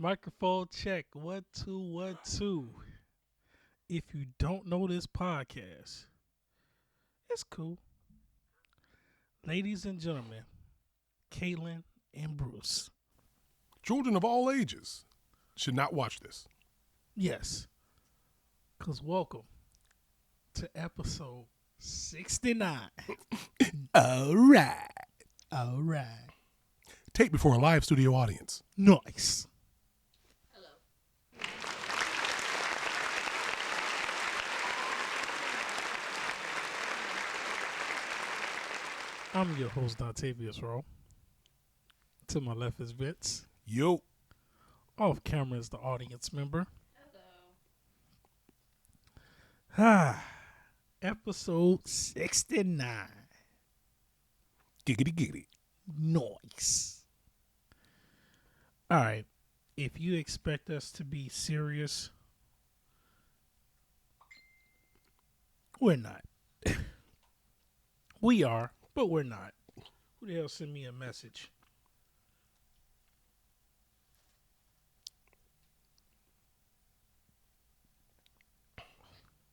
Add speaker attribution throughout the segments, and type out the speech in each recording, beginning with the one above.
Speaker 1: Microphone check. 1, 2, 1, 2. If you don't know this podcast, it's cool. Ladies and gentlemen, Kaylin and Bruce.
Speaker 2: Children of all ages should not watch this.
Speaker 1: Yes. Because welcome to episode 69.
Speaker 2: All right.
Speaker 1: All right.
Speaker 2: Tape before a live studio audience.
Speaker 1: Nice. I'm your host, Octavius Rowe. To my left is Vince.
Speaker 2: Yo.
Speaker 1: Off camera is the audience member.
Speaker 3: Hello.
Speaker 1: Episode 69.
Speaker 2: Giggity giggity.
Speaker 1: Nice. All right. If you expect us to be serious, we're not. We are, but we're not. Who the hell sent me a message?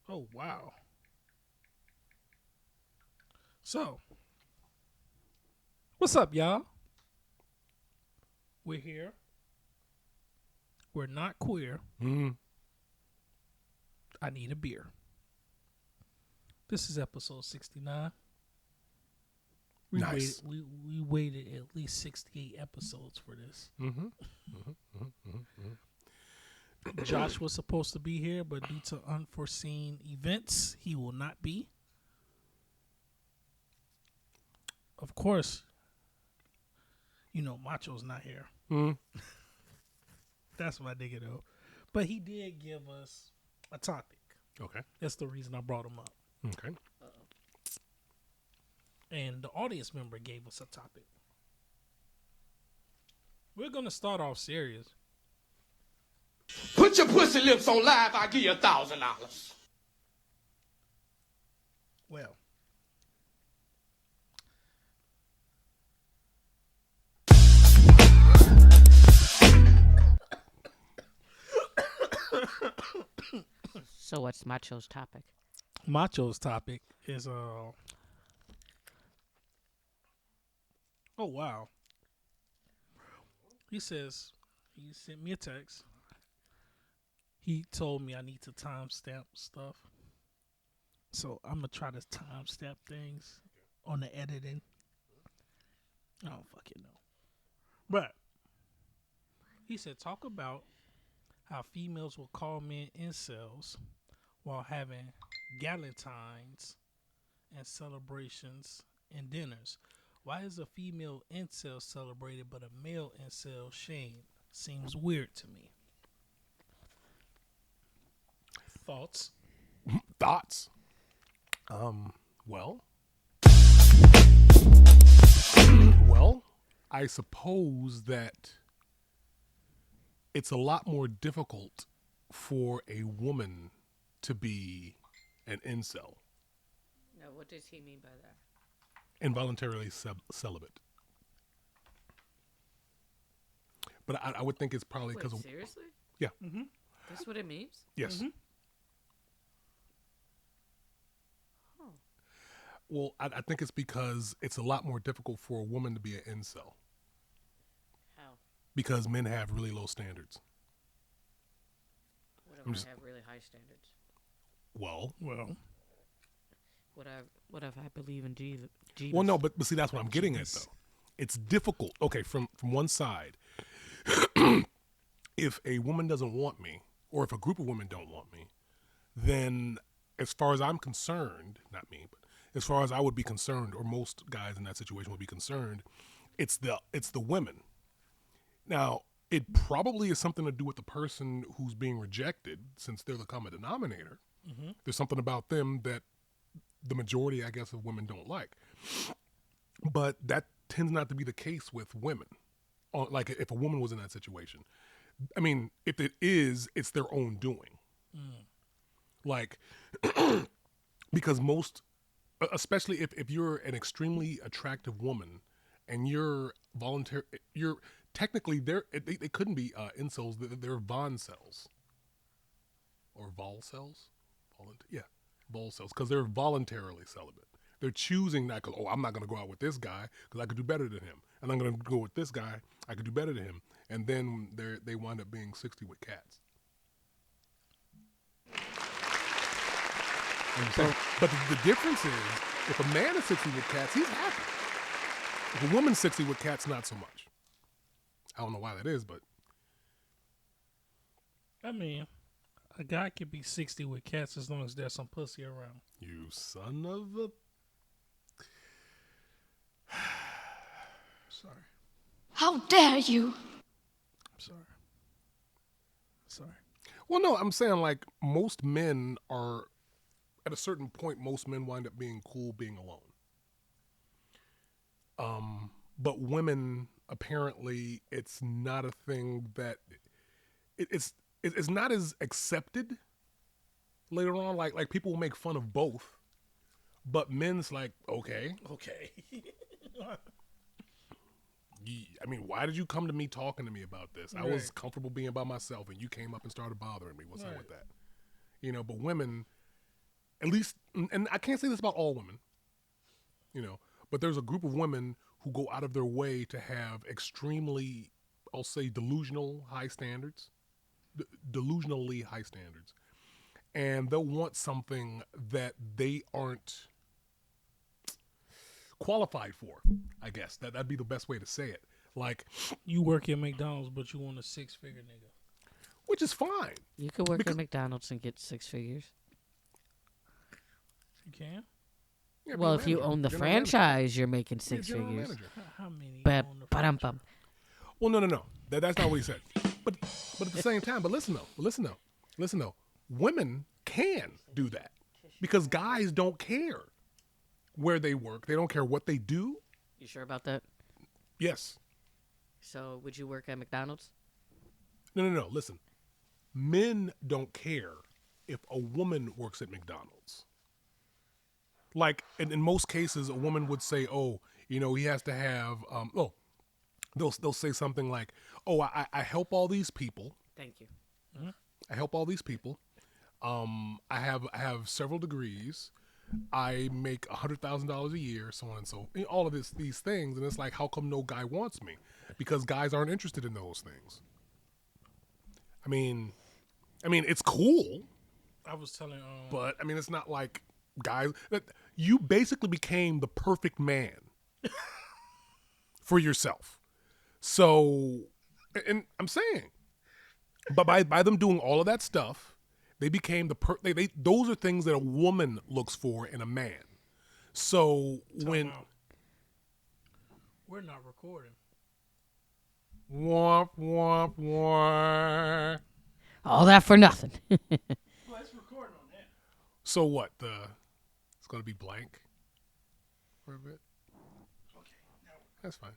Speaker 1: Oh, wow. So, what's up, y'all? We're here. We're not queer.
Speaker 2: Mm.
Speaker 1: I need a beer. This is episode 69.
Speaker 2: Nice.
Speaker 1: We waited at least 68 episodes for this. Josh was supposed to be here, but due to unforeseen events, he will not be. Of course, you know, Macho's not here.
Speaker 2: Mm.
Speaker 1: That's my nigga, though. But he did give us a topic.
Speaker 2: Okay.
Speaker 1: That's the reason I brought him up.
Speaker 2: Okay.
Speaker 1: And the audience member gave us a topic. We're going to start off serious.
Speaker 4: Put your pussy lips on live, I'll give you $1,000.
Speaker 1: Well,
Speaker 3: So what's Macho's topic?
Speaker 1: Macho's topic is oh wow. He says he sent me a text. He told me I need to timestamp stuff. So I'm gonna try to timestamp things on the editing. I don't fucking know. But he said talk about how females will call men incels while having galentines and celebrations and dinners. Why is a female incel celebrated but a male incel shamed? Seems weird to me. Thoughts?
Speaker 2: Thoughts? Well, I suppose that it's a lot more difficult for a woman to be an incel,
Speaker 3: No, what does he mean by that?
Speaker 2: involuntarily celibate. But I would think it's probably
Speaker 3: Wait,
Speaker 2: because of
Speaker 3: seriously?
Speaker 2: yeah.
Speaker 1: Mm-hmm.
Speaker 3: That's what it means?
Speaker 2: Yes.
Speaker 1: Mm-hmm.
Speaker 3: Oh.
Speaker 2: Well, I think it's because it's a lot more difficult for a woman to be an incel
Speaker 3: How?
Speaker 2: because men have really low standards.
Speaker 3: What if
Speaker 2: I'm
Speaker 3: I
Speaker 2: just-
Speaker 3: have really high standards?
Speaker 2: Well,
Speaker 3: What if I believe in Jesus?
Speaker 2: well, no, but see, that's what I'm getting at, though. It's difficult. Okay, from one side, if a woman doesn't want me, or if a group of women don't want me, then as far as I'm concerned, not me, but as far as I would be concerned, or most guys in that situation would be concerned, it's the women. Now, it probably is something to do with the person who's being rejected, since they're the common denominator.
Speaker 1: Mm-hmm.
Speaker 2: There's something about them that the majority, I guess, of women don't like. But that tends not to be the case with women. Like if a woman was in that situation. I mean, if it is, it's their own doing.
Speaker 1: Mm.
Speaker 2: Like, because most, especially if you're an extremely attractive woman and you're technically they couldn't be incels. They're Von cells or vol cells. Vol cells, because they're voluntarily celibate. They're choosing that because, I'm not going to go out with this guy because I could do better than him, and I'm going to go with this guy, I could do better than him, and then they wind up being 60 with cats. But the difference is, if a man is 60 with cats, he's happy. If a woman's 60 with cats, not so much. I don't know why that is, but
Speaker 1: I mean, a guy could be 60 with cats as long as there's some pussy around.
Speaker 2: you son of a...
Speaker 1: Sorry.
Speaker 5: How dare you?
Speaker 1: I'm sorry. Sorry.
Speaker 2: Well, no, I'm saying like most men are, at a certain point, most men wind up being cool being alone. But women, apparently, it's not a thing that it's not as accepted later on. Like people will make fun of both, but men's like, okay. I mean, why did you come to me talking to me about this? I was comfortable being by myself, and you came up and started bothering me. What's up with that? You know, but women, at least, and I can't say this about all women, you know, but there's a group of women who go out of their way to have extremely, I'll say, delusionally high standards. And they'll want something that they aren't qualified for, I guess. That'd be the best way to say it. Like,
Speaker 1: You work at McDonald's, but you want a 6-figure nigga.
Speaker 2: which is fine.
Speaker 3: You could work at McDonald's and get 6 figures.
Speaker 1: You can?
Speaker 2: Yeah,
Speaker 3: Well,
Speaker 2: be a
Speaker 3: if you
Speaker 2: manager.
Speaker 3: own the
Speaker 2: General manager.
Speaker 3: franchise, you're making
Speaker 2: Be a
Speaker 3: 6
Speaker 2: general
Speaker 3: figures.
Speaker 2: manager.
Speaker 1: How many?
Speaker 3: But
Speaker 1: own the
Speaker 3: ba-dum
Speaker 1: franchise?
Speaker 3: bum.
Speaker 2: Well, no. That's not what he said. But at the same time, but listen though. Women can do that because guys don't care where they work. They don't care what they do.
Speaker 3: You sure about that?
Speaker 2: Yes.
Speaker 3: So, would you work at McDonald's?
Speaker 2: No. Listen. Men don't care if a woman works at McDonald's. Like, in most cases, a woman would say, he has to have, they'll say something like, I help all these people.
Speaker 3: Thank you.
Speaker 2: I help all these people. I have several degrees. I make $100,000 a year, so on and so. All of these things, and it's like, how come no guy wants me? Because guys aren't interested in those things. I mean, it's cool,
Speaker 1: I was telling
Speaker 2: but I mean, it's not like guys. You basically became the perfect man for yourself. So, and I'm saying, but by them doing all of that stuff, they became those are things that a woman looks for in a man. So when
Speaker 1: out. We're not recording.
Speaker 2: womp womp womp.
Speaker 3: All that for nothing.
Speaker 1: Let's record on that.
Speaker 2: So what? It's gonna be blank for a bit.
Speaker 1: Okay. Now
Speaker 2: That's fine.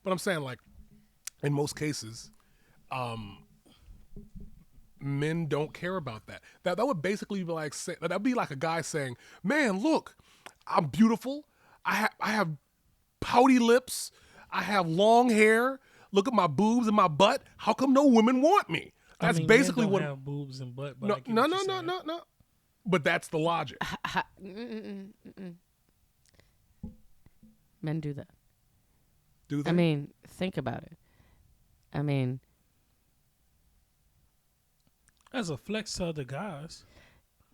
Speaker 2: But I'm saying, like, in most cases, men don't care about that. That would basically be like that'd be like a guy saying, "Man, look, I'm beautiful. I have pouty lips. I have long hair. Look at my boobs and my butt. How come no women want me?" That's basically
Speaker 1: men don't
Speaker 2: what.
Speaker 1: have boobs and butt. But
Speaker 2: No,
Speaker 1: I get
Speaker 2: no,
Speaker 1: what
Speaker 2: no,
Speaker 1: you're
Speaker 2: no,
Speaker 1: saying.
Speaker 2: no. But that's the logic.
Speaker 3: Men do that.
Speaker 2: Do they?
Speaker 3: I mean, think about it. I mean,
Speaker 1: As a flex to other guys,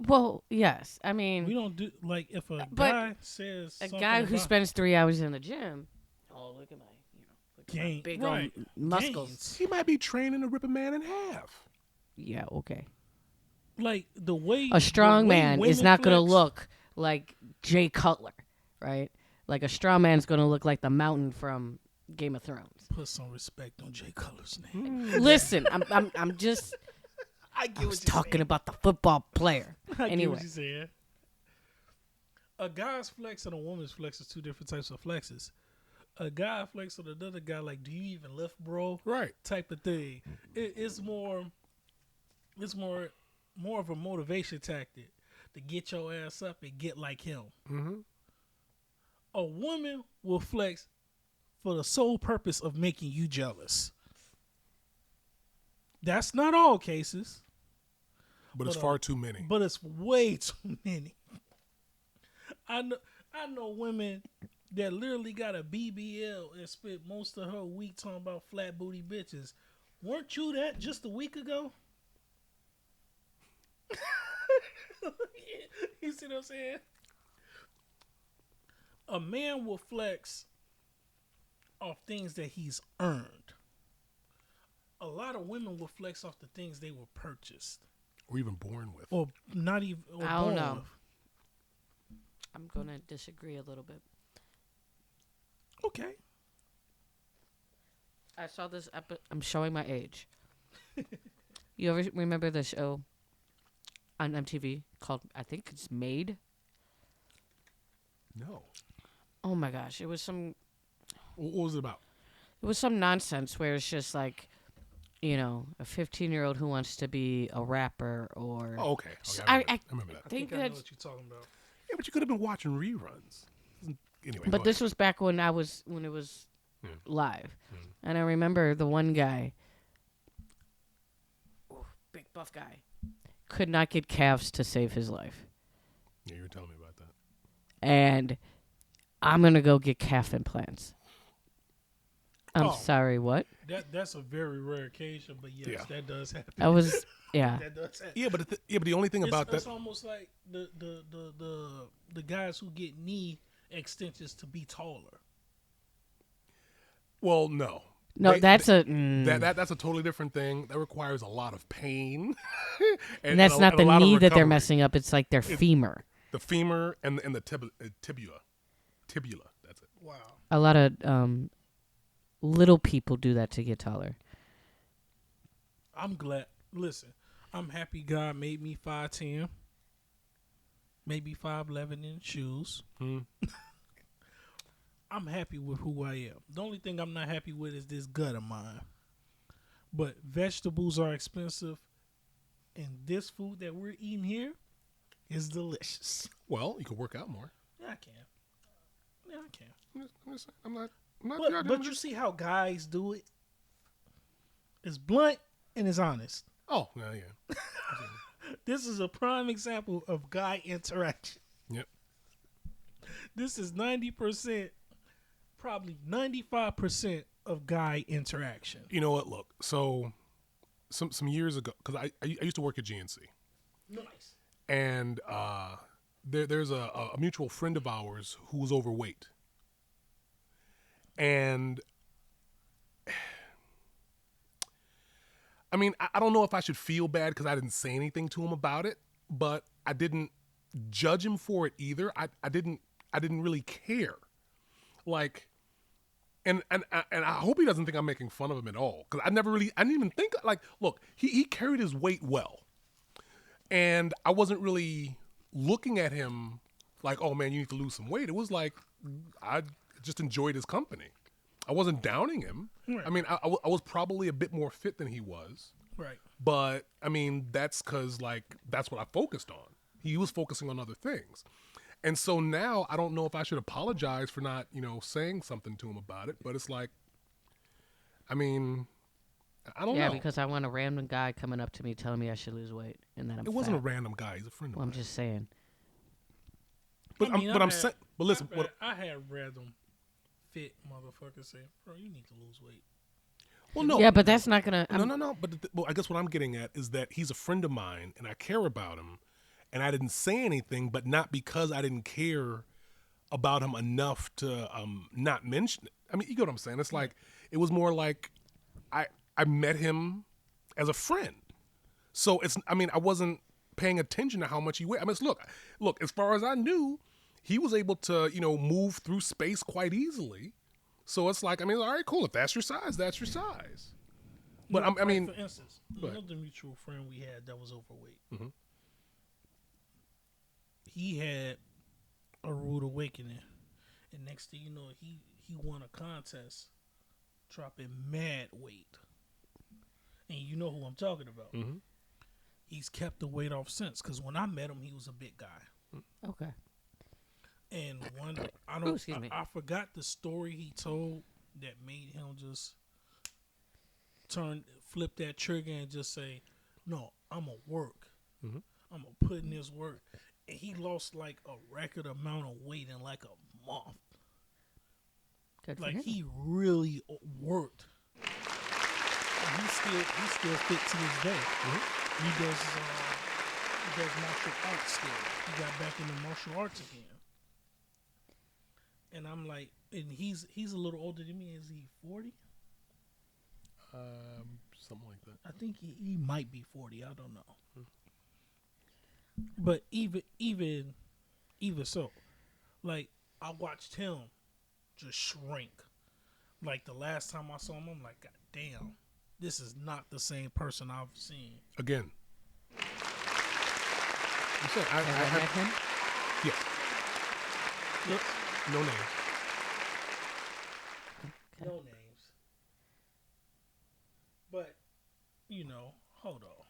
Speaker 3: well, yes. I mean,
Speaker 1: we don't do like if a
Speaker 3: But
Speaker 1: guy says
Speaker 3: a
Speaker 1: something
Speaker 3: guy who
Speaker 1: about
Speaker 3: spends 3 hours in the gym. Oh, look at my, look at my
Speaker 1: Gain-
Speaker 3: big
Speaker 1: right.
Speaker 3: old muscles.
Speaker 1: gains,
Speaker 2: He might be training to rip a man in half.
Speaker 3: Yeah, okay.
Speaker 1: like the way
Speaker 3: A strong
Speaker 1: the way
Speaker 3: man is
Speaker 1: women
Speaker 3: not going to
Speaker 1: flex-
Speaker 3: look like Jay Cutler, right? Like a strong man's going to look like the Mountain from Game of Thrones.
Speaker 1: Put some respect on Jay Cutler's name.
Speaker 3: Listen, I'm just
Speaker 1: I
Speaker 3: I was talking about the football player.
Speaker 1: I get
Speaker 3: Anyway,
Speaker 1: what you saying. A guy's flex and a woman's flex is two different types of flexes. A guy flex on another guy like, "Do you even lift, bro?"
Speaker 2: Right.
Speaker 1: Type of thing. It's more of a motivation tactic to get your ass up and get like him.
Speaker 2: Mm-hmm.
Speaker 1: A woman will flex for the sole purpose of making you jealous. That's not all cases.
Speaker 2: But it's far too many.
Speaker 1: But it's way too many. I know women that literally got a BBL and spent most of her week talking about flat booty bitches. Weren't you that just a week ago? You see what I'm saying? A man will flex off things that he's earned. A lot of women will flex off the things they were purchased.
Speaker 2: Or even born with.
Speaker 1: Or not even. Or
Speaker 3: I don't
Speaker 1: born
Speaker 3: know.
Speaker 1: with.
Speaker 3: I'm gonna disagree a little bit.
Speaker 1: Okay.
Speaker 3: I saw this I'm showing my age. You ever remember the show on MTV called, I think it's Made?
Speaker 2: No.
Speaker 3: Oh my gosh, it was some
Speaker 2: What was it about?
Speaker 3: nonsense where it's just like, you know, a 15-year-old who wants to be a rapper or.
Speaker 2: Oh, okay.
Speaker 3: So
Speaker 2: I
Speaker 3: I
Speaker 2: remember that.
Speaker 1: I
Speaker 3: think
Speaker 1: think I know
Speaker 3: that's.
Speaker 1: what you're talking about.
Speaker 2: Yeah, but you could have been watching reruns. Anyway,
Speaker 3: But this was back when it was
Speaker 2: Yeah.
Speaker 3: live,
Speaker 2: Mm.
Speaker 3: and I remember the one guy, big buff guy, could not get calves to save his life,
Speaker 2: Yeah, you were telling me about that.
Speaker 3: and I'm gonna go get calf implants. I'm
Speaker 1: Oh.
Speaker 3: sorry, what?
Speaker 1: That's a very rare occasion, but yes,
Speaker 2: Yeah.
Speaker 1: that does happen.
Speaker 3: That was yeah.
Speaker 1: That does happen.
Speaker 2: Yeah, but the only thing about
Speaker 1: It's
Speaker 2: that.
Speaker 1: almost like the guys who get knee extensions to be taller.
Speaker 2: Well, no.
Speaker 3: No,
Speaker 2: They-
Speaker 3: that's
Speaker 2: they-
Speaker 3: a
Speaker 2: that's a totally different thing. That requires a lot of pain.
Speaker 3: and that's
Speaker 2: a-
Speaker 3: not
Speaker 2: and a
Speaker 3: the
Speaker 2: lot of
Speaker 3: knee that they're
Speaker 2: recovery.
Speaker 3: messing up. It's like their femur.
Speaker 2: The femur and the tibula. That's it.
Speaker 1: Wow.
Speaker 3: A lot of little people do that to get taller.
Speaker 1: I'm glad. Listen, I'm happy God made me 5'10", maybe 5'11" in shoes.
Speaker 2: Hmm.
Speaker 1: I'm happy with who I am. The only thing I'm not happy with is this gut of mine. But vegetables are expensive, and this food that we're eating here is delicious.
Speaker 2: Well, you could work out more.
Speaker 1: Yeah, I can. Yeah, I can.
Speaker 2: I'm not
Speaker 1: But
Speaker 2: judging.
Speaker 1: you see how guys do it? It's blunt and it's honest.
Speaker 2: Oh, yeah.
Speaker 1: This is a prime example of guy interaction.
Speaker 2: Yep.
Speaker 1: This is 90%, probably 95% of guy interaction.
Speaker 2: You know what? Look, so some years ago, because I used to work at GNC,
Speaker 1: Nice.
Speaker 2: and there's a mutual friend of ours who was overweight, and I mean, I don't know if I should feel bad because I didn't say anything to him about it, but I didn't judge him for it either. I didn't really care, like. And I hope he doesn't think I'm making fun of him at all, because I didn't even think, like, look, he carried his weight well, and I wasn't really looking at him like, oh man, you need to lose some weight. It was like, I just enjoyed his company. I wasn't downing him.
Speaker 1: Right.
Speaker 2: I mean, I was probably a bit more fit than he was,
Speaker 1: Right.
Speaker 2: but I mean, that's because, like, that's what I focused on. He was focusing on other things. And so now I don't know if I should apologize for not, saying something to him about it. But it's like, I mean, I don't know.
Speaker 3: Yeah, because I want a random guy coming up to me telling me I should lose weight, and then I'm
Speaker 2: It wasn't a
Speaker 3: fat.
Speaker 2: random guy. He's a friend of
Speaker 3: Well, I'm
Speaker 2: mine.
Speaker 3: just saying.
Speaker 2: But I'm saying, but listen,
Speaker 1: I had random fit motherfuckers say, bro, you need to lose weight.
Speaker 2: well, no.
Speaker 3: Yeah, but that's not gonna.
Speaker 2: No. But well, I guess what I'm getting at is that he's a friend of mine and I care about him. And I didn't say anything, but not because I didn't care about him enough to not mention it. I mean, you get what I'm saying? It's like, it was more like I met him as a friend. So I wasn't paying attention to how much he weighed. I mean, look, as far as I knew, he was able to, move through space quite easily. So it's like, I mean, all right, cool. If that's your size, that's your size. But
Speaker 1: Like,
Speaker 2: I mean,
Speaker 1: for instance,
Speaker 2: go ahead.
Speaker 1: another mutual friend we had that was overweight.
Speaker 2: Mm-hmm.
Speaker 1: He had a rude awakening, and next thing you know, he won a contest, dropping mad weight. And you know who I'm talking about.
Speaker 2: Mm-hmm.
Speaker 1: He's kept the weight off since. Because when I met him, he was a big guy.
Speaker 3: Okay.
Speaker 1: And one,
Speaker 3: Excuse me.
Speaker 1: I forgot the story he told that made him just flip that trigger and just say, "No, I'm gonna work.
Speaker 2: Mhm.
Speaker 1: I'm gonna put in this work." And he lost like a record amount of weight in like a month.
Speaker 3: Good for
Speaker 1: Like
Speaker 3: him.
Speaker 1: he really worked. And he's still fit to this day. He does martial arts still. He got back into martial arts again. And I'm like, and he's a little older than me. Is he 40?
Speaker 2: Something like that.
Speaker 1: I think he might be 40. I don't know. But even so, like I watched him just shrink. Like the last time I saw him, I'm like, God damn, this is not the same person I've seen.
Speaker 2: Again. You said
Speaker 3: Have I met him?
Speaker 2: yes.
Speaker 1: Yes.
Speaker 2: No names.
Speaker 1: No names. But, hold on.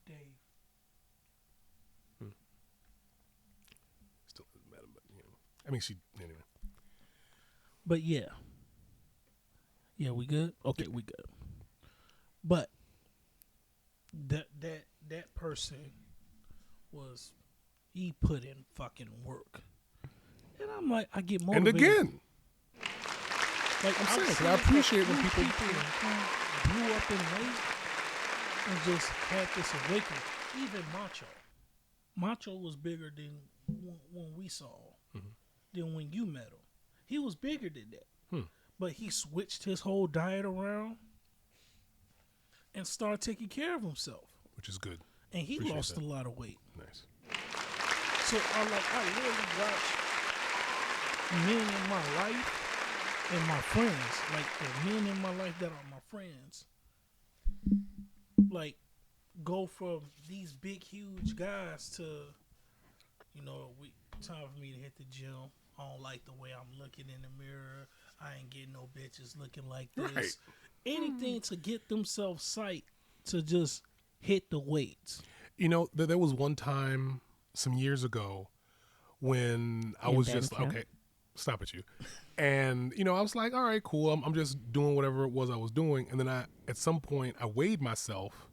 Speaker 1: Dave.
Speaker 2: Still hasn't met him, but I mean, anyway.
Speaker 1: But yeah. Yeah, we good? Okay, we good. But that person he put in fucking work. And I'm like, I get
Speaker 2: And
Speaker 1: motivated.
Speaker 2: again,
Speaker 1: Like
Speaker 2: I'm saying, 'cause
Speaker 1: seen
Speaker 2: I appreciate when
Speaker 1: a few
Speaker 2: people
Speaker 1: blew up in weight and just had this awakening. Even Macho was bigger than when we saw him, than when you met him. He was bigger than that, but he switched his whole diet around and started taking care of himself,
Speaker 2: which is good.
Speaker 1: and he
Speaker 2: Appreciate
Speaker 1: lost
Speaker 2: that.
Speaker 1: a lot of weight.
Speaker 2: Nice.
Speaker 1: So I really watch men in my life and my friends, like the men in my life that are my friends, like go from these big, huge guys to, time for me to hit the gym. I don't like the way I'm looking in the mirror. I ain't getting no bitches looking like this.
Speaker 2: Right.
Speaker 1: Anything to get themselves psyched to just hit the weights.
Speaker 2: There was one time some years ago when I
Speaker 3: In
Speaker 2: was
Speaker 3: band
Speaker 2: just
Speaker 3: camp?
Speaker 2: okay, stop it, you. And I was like, all right, cool. I'm just doing whatever it was I was doing. And then at some point I weighed myself,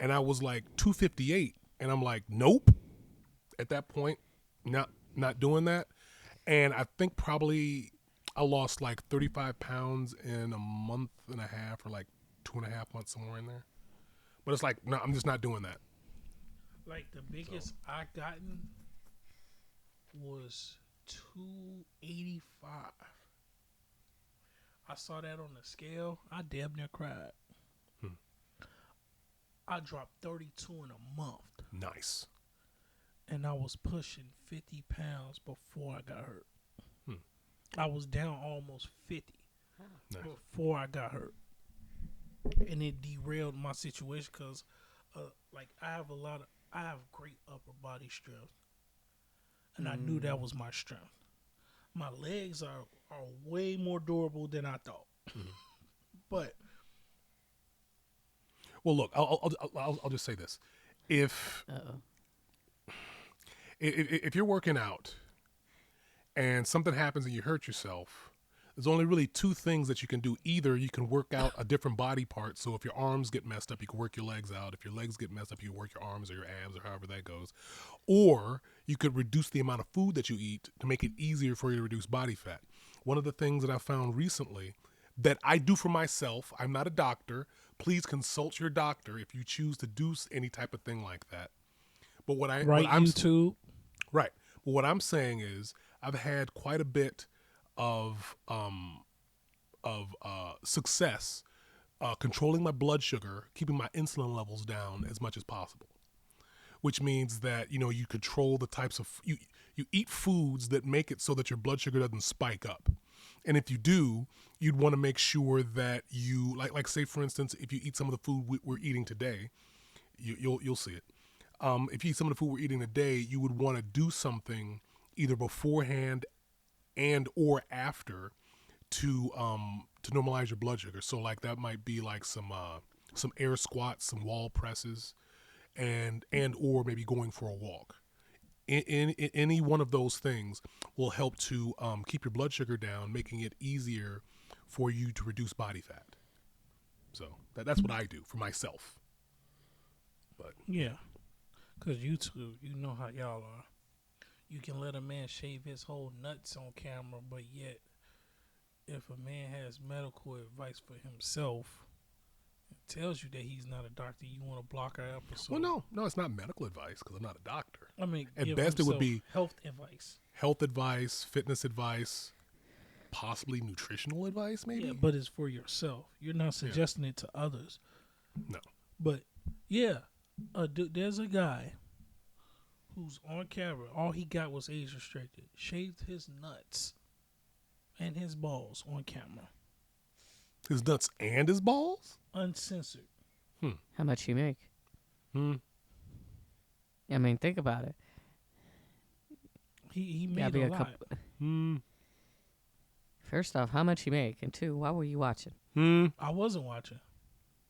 Speaker 2: and I was like 258, and I'm like, nope. At that point, not doing that. And I think probably I lost like 35 pounds in a month and a half, or like 2.5 months, somewhere in there. But it's like, no, I'm just not doing that.
Speaker 1: Like the biggest I gotten was 285. I saw that on the scale. I damn near cried. I dropped 32 in a month,
Speaker 2: Nice.
Speaker 1: and I was pushing 50 pounds before I got hurt. I was down almost 50
Speaker 2: Nice.
Speaker 1: before I got hurt, and it derailed my situation because, I have great upper body strength, and I knew that was my strength. My legs are way more durable than I thought, but
Speaker 2: Well, look, I'll just say this: if you're working out and something happens and you hurt yourself, there's only really two things that you can do. Either you can work out a different body part. So if your arms get messed up, you can work your legs out. If your legs get messed up, you can work your arms or your abs or however that goes. Or you could reduce the amount of food that you eat to make it easier for you to reduce body fat. One of the things that I found recently that I do for myself, I'm not a doctor. Please consult your doctor if you choose to do any type of thing like that. But
Speaker 1: YouTube.
Speaker 2: Right. But what I'm saying is I've had quite a bit of success controlling my blood sugar, keeping my insulin levels down as much as possible. Which means that you control the types of you eat foods that make it so that your blood sugar doesn't spike up. And if you do, you'd want to make sure that you like say for instance, if you eat some of the food we're eating today, you'll see it. If you eat some of the food we're eating today, you would want to do something either beforehand and or after to normalize your blood sugar. So like that might be like some air squats, some wall presses, and or maybe going for a walk. in any one of those things will help to keep your blood sugar down, making it easier for you to reduce body fat. So that's what I do for myself. But
Speaker 1: Yeah, because you two, you know how y'all are. You can let a man shave his whole nuts on camera, but yet, if a man has medical advice for himself, it tells you that he's not a doctor, you want to block our episode.
Speaker 2: well, no, it's not medical advice because I'm not a doctor.
Speaker 1: I mean,
Speaker 2: At
Speaker 1: give
Speaker 2: best, it would
Speaker 1: himself
Speaker 2: be
Speaker 1: health advice.
Speaker 2: fitness advice, possibly nutritional advice, maybe.
Speaker 1: Yeah, but it's for yourself. You're not suggesting it to others.
Speaker 2: No.
Speaker 1: But yeah, there's a guy who's on camera. All he got was age restricted. Shaved his nuts and his balls on camera,
Speaker 2: His nuts and his balls?
Speaker 1: uncensored.
Speaker 3: How much you make? I mean, think about it.
Speaker 1: He
Speaker 3: Gotta
Speaker 1: made
Speaker 3: be
Speaker 1: a
Speaker 3: a
Speaker 1: lot.
Speaker 3: couple. First off, how much you make, and two, why were you watching?
Speaker 1: I wasn't watching.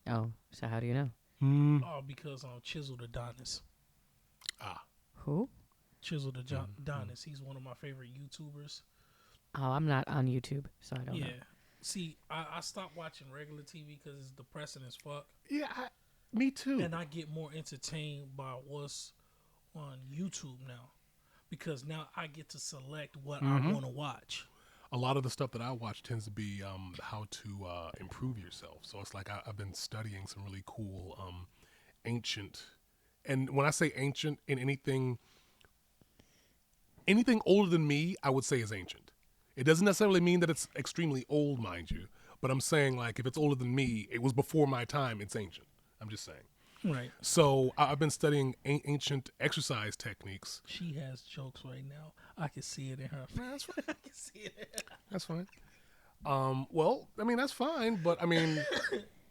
Speaker 3: Oh, so how do you know?
Speaker 1: Oh, because Chisel the Adonis.
Speaker 3: Who?
Speaker 1: Chisel the Adonis. He's one of my favorite YouTubers.
Speaker 3: Oh, I'm not on YouTube, so I don't know.
Speaker 1: See, I stopped watching regular TV because it's depressing as fuck.
Speaker 2: Yeah, me too.
Speaker 1: And I get more entertained by what's on YouTube now. Because now I get to select what I want to watch.
Speaker 2: A lot of the stuff that I watch tends to be how to improve yourself. So it's like I've been studying some really cool ancient, and when I say ancient, in anything older than me, I would say is ancient. It doesn't necessarily mean that it's extremely old, mind you, but I'm saying like if it's older than me, it was before my time, it's ancient. I'm just saying.
Speaker 1: Right.
Speaker 2: So I've been studying ancient exercise techniques.
Speaker 1: She has jokes right now. I can see it in her face.
Speaker 2: That's fine.
Speaker 1: I can see it.
Speaker 2: That's fine. Well, I mean, that's fine, but I mean,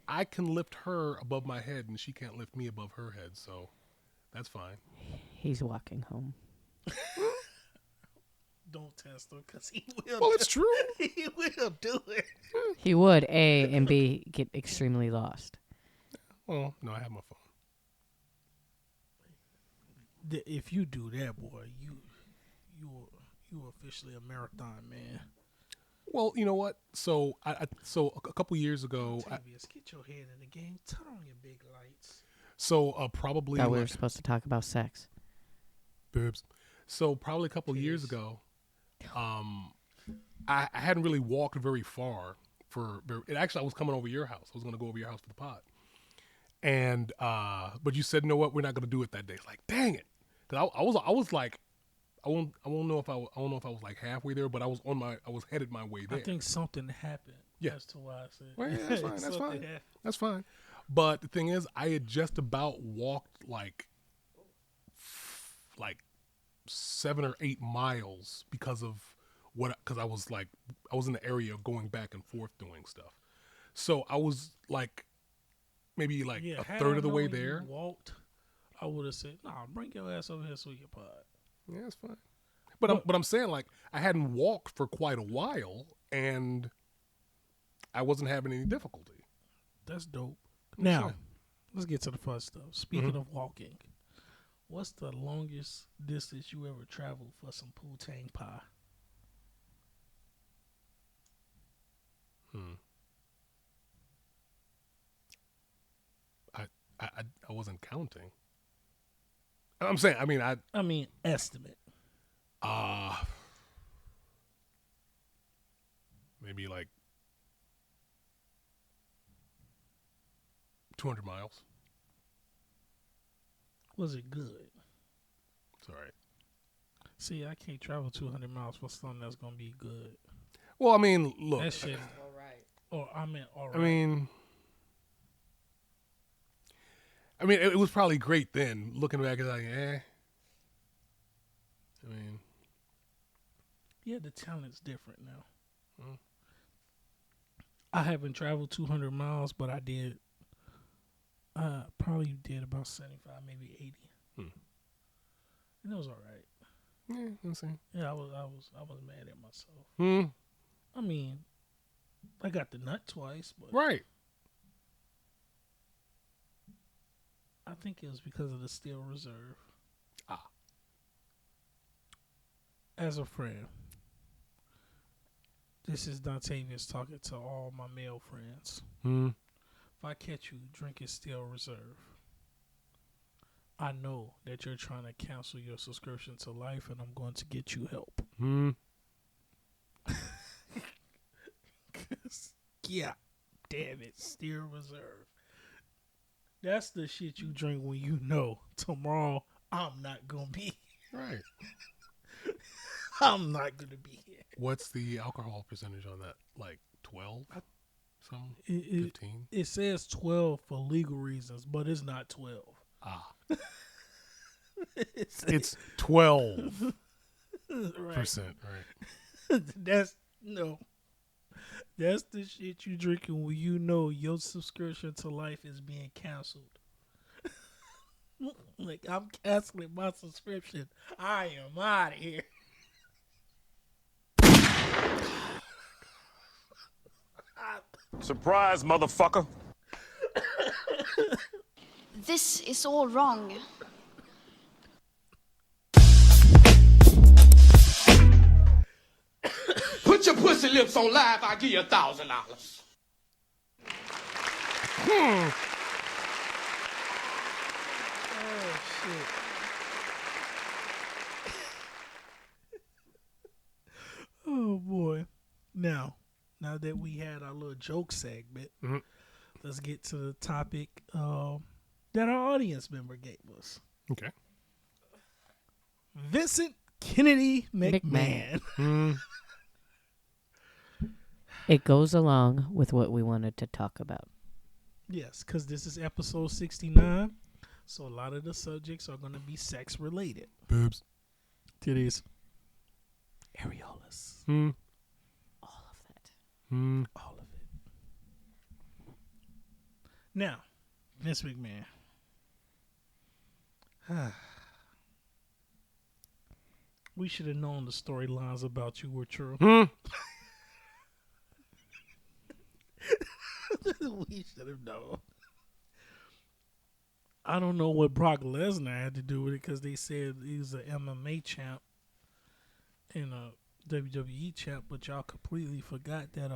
Speaker 2: I can lift her above my head and she can't lift me above her head, so that's fine.
Speaker 3: He's walking home.
Speaker 1: Don't test him because he will.
Speaker 2: Well, it's true.
Speaker 1: He will do it.
Speaker 3: He would, A, and B, get extremely lost.
Speaker 2: Well, no, I have my phone.
Speaker 1: If you do that, boy, you officially a marathon man.
Speaker 2: Well, you know what? So so a couple years ago,
Speaker 1: Octavius, get your head in the game. Turn on your big lights.
Speaker 2: Probably
Speaker 3: Thought we were supposed to talk about sex.
Speaker 2: boobs. So probably a couple years ago, I hadn't really walked very far actually I was coming over your house. I was going to go over your house for the pod. And but you said, "You know what? We're not going to do it that day." It's like, dang it. Cuz I was like I don't know if I was like halfway there, but I was headed my way there.
Speaker 1: I think something happened.
Speaker 2: Yeah.
Speaker 1: As to why I said.
Speaker 2: Well, yeah, that's fine. That's
Speaker 1: Something
Speaker 2: fine.
Speaker 1: happened.
Speaker 2: That's fine. But the thing is, I had just about walked like 7 or 8 miles because I was in the area of going back and forth doing stuff. So I was like maybe a
Speaker 1: had
Speaker 2: third
Speaker 1: I
Speaker 2: of the way
Speaker 1: known you
Speaker 2: there.
Speaker 1: walked, I would have said, "Nah, bring your ass over here so you can pod."
Speaker 2: Yeah, that's fine. But I'm saying like I hadn't walked for quite a while and I wasn't having any difficulty.
Speaker 1: That's dope. Now, let's get to the fun stuff. Speaking of walking, what's the longest distance you ever traveled for some poutine pie?
Speaker 2: I wasn't counting. I'm saying, I mean,
Speaker 1: Estimate.
Speaker 2: Maybe like 200 miles.
Speaker 1: Was it good?
Speaker 2: It's all right.
Speaker 1: See, I can't travel 200 miles for something that's going to be good.
Speaker 2: Well, I mean, look.
Speaker 1: That shit. All right. Or, I mean, all right.
Speaker 2: I mean, it was probably great then. Looking back, it's like,
Speaker 1: yeah, the talent's different now. I haven't traveled 200 miles, but I did. Probably did about 75, maybe 80. And it was all right.
Speaker 2: Yeah, I'm saying.
Speaker 1: Yeah, I was mad at myself. I mean, I got the nut twice, but
Speaker 2: Right.
Speaker 1: I think it was because of the Steel Reserve. as a friend, this is Dontavius talking to all my male friends. If I catch you drinking Steel Reserve, I know that you're trying to cancel your subscription to Life, and I'm going to get you help. Yeah, damn it, Steel Reserve. That's the shit you drink when you know tomorrow I'm not going to be
Speaker 2: Right.
Speaker 1: I'm not going to be here.
Speaker 2: What's the alcohol percentage on that? Like 12? Some 15?
Speaker 1: It says 12 for legal reasons, but it's not 12.
Speaker 2: Ah. It's 12%,
Speaker 1: Right.
Speaker 2: right?
Speaker 1: That's the shit you drinking when you know your subscription to Life is being canceled. Like, I'm canceling my subscription. I am out of here.
Speaker 6: Surprise, motherfucker.
Speaker 5: This is all wrong.
Speaker 4: Put your pussy lips on live, I'll give you $1,000.
Speaker 1: Oh, shit. Oh, boy. Now that we had our little joke segment, let's get to the topic that our audience member gave us.
Speaker 2: Okay.
Speaker 1: Vincent Kennedy McMahon.
Speaker 3: It goes along with what we wanted to talk about.
Speaker 1: Yes, because this is episode 69, so a lot of the subjects are going to be sex related.
Speaker 2: Boobs.
Speaker 1: Titties. Areolas.
Speaker 3: All of that.
Speaker 1: All of it. Now, Vince McMahon. We should have known the storylines about you were true. We should have known. I don't know what Brock Lesnar had to do with it because they said he was an MMA champ and a WWE champ, but y'all completely forgot that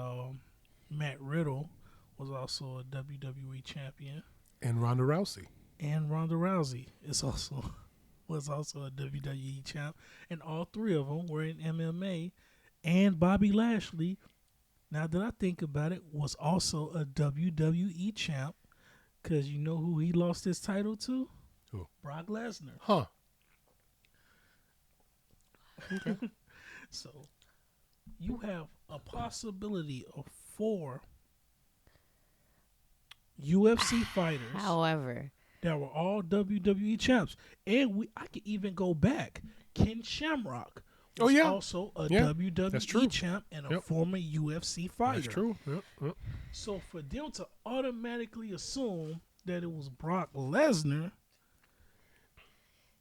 Speaker 1: Matt Riddle was also a WWE champion.
Speaker 2: And Ronda Rousey.
Speaker 1: And Ronda Rousey was also a WWE champ. And all three of them were in MMA. And Bobby Lashley, now that I think about it, was also a WWE champ. Because you know who he lost his title to?
Speaker 2: Who?
Speaker 1: Brock Lesnar.
Speaker 2: Huh. Okay.
Speaker 1: So you have a possibility of 4 UFC fighters.
Speaker 3: However,
Speaker 1: that were all WWE champs. And I could even go back. Ken Shamrock was also a WWE champ and a former UFC fighter.
Speaker 2: That's true. Yep.
Speaker 1: So for them to automatically assume that it was Brock Lesnar,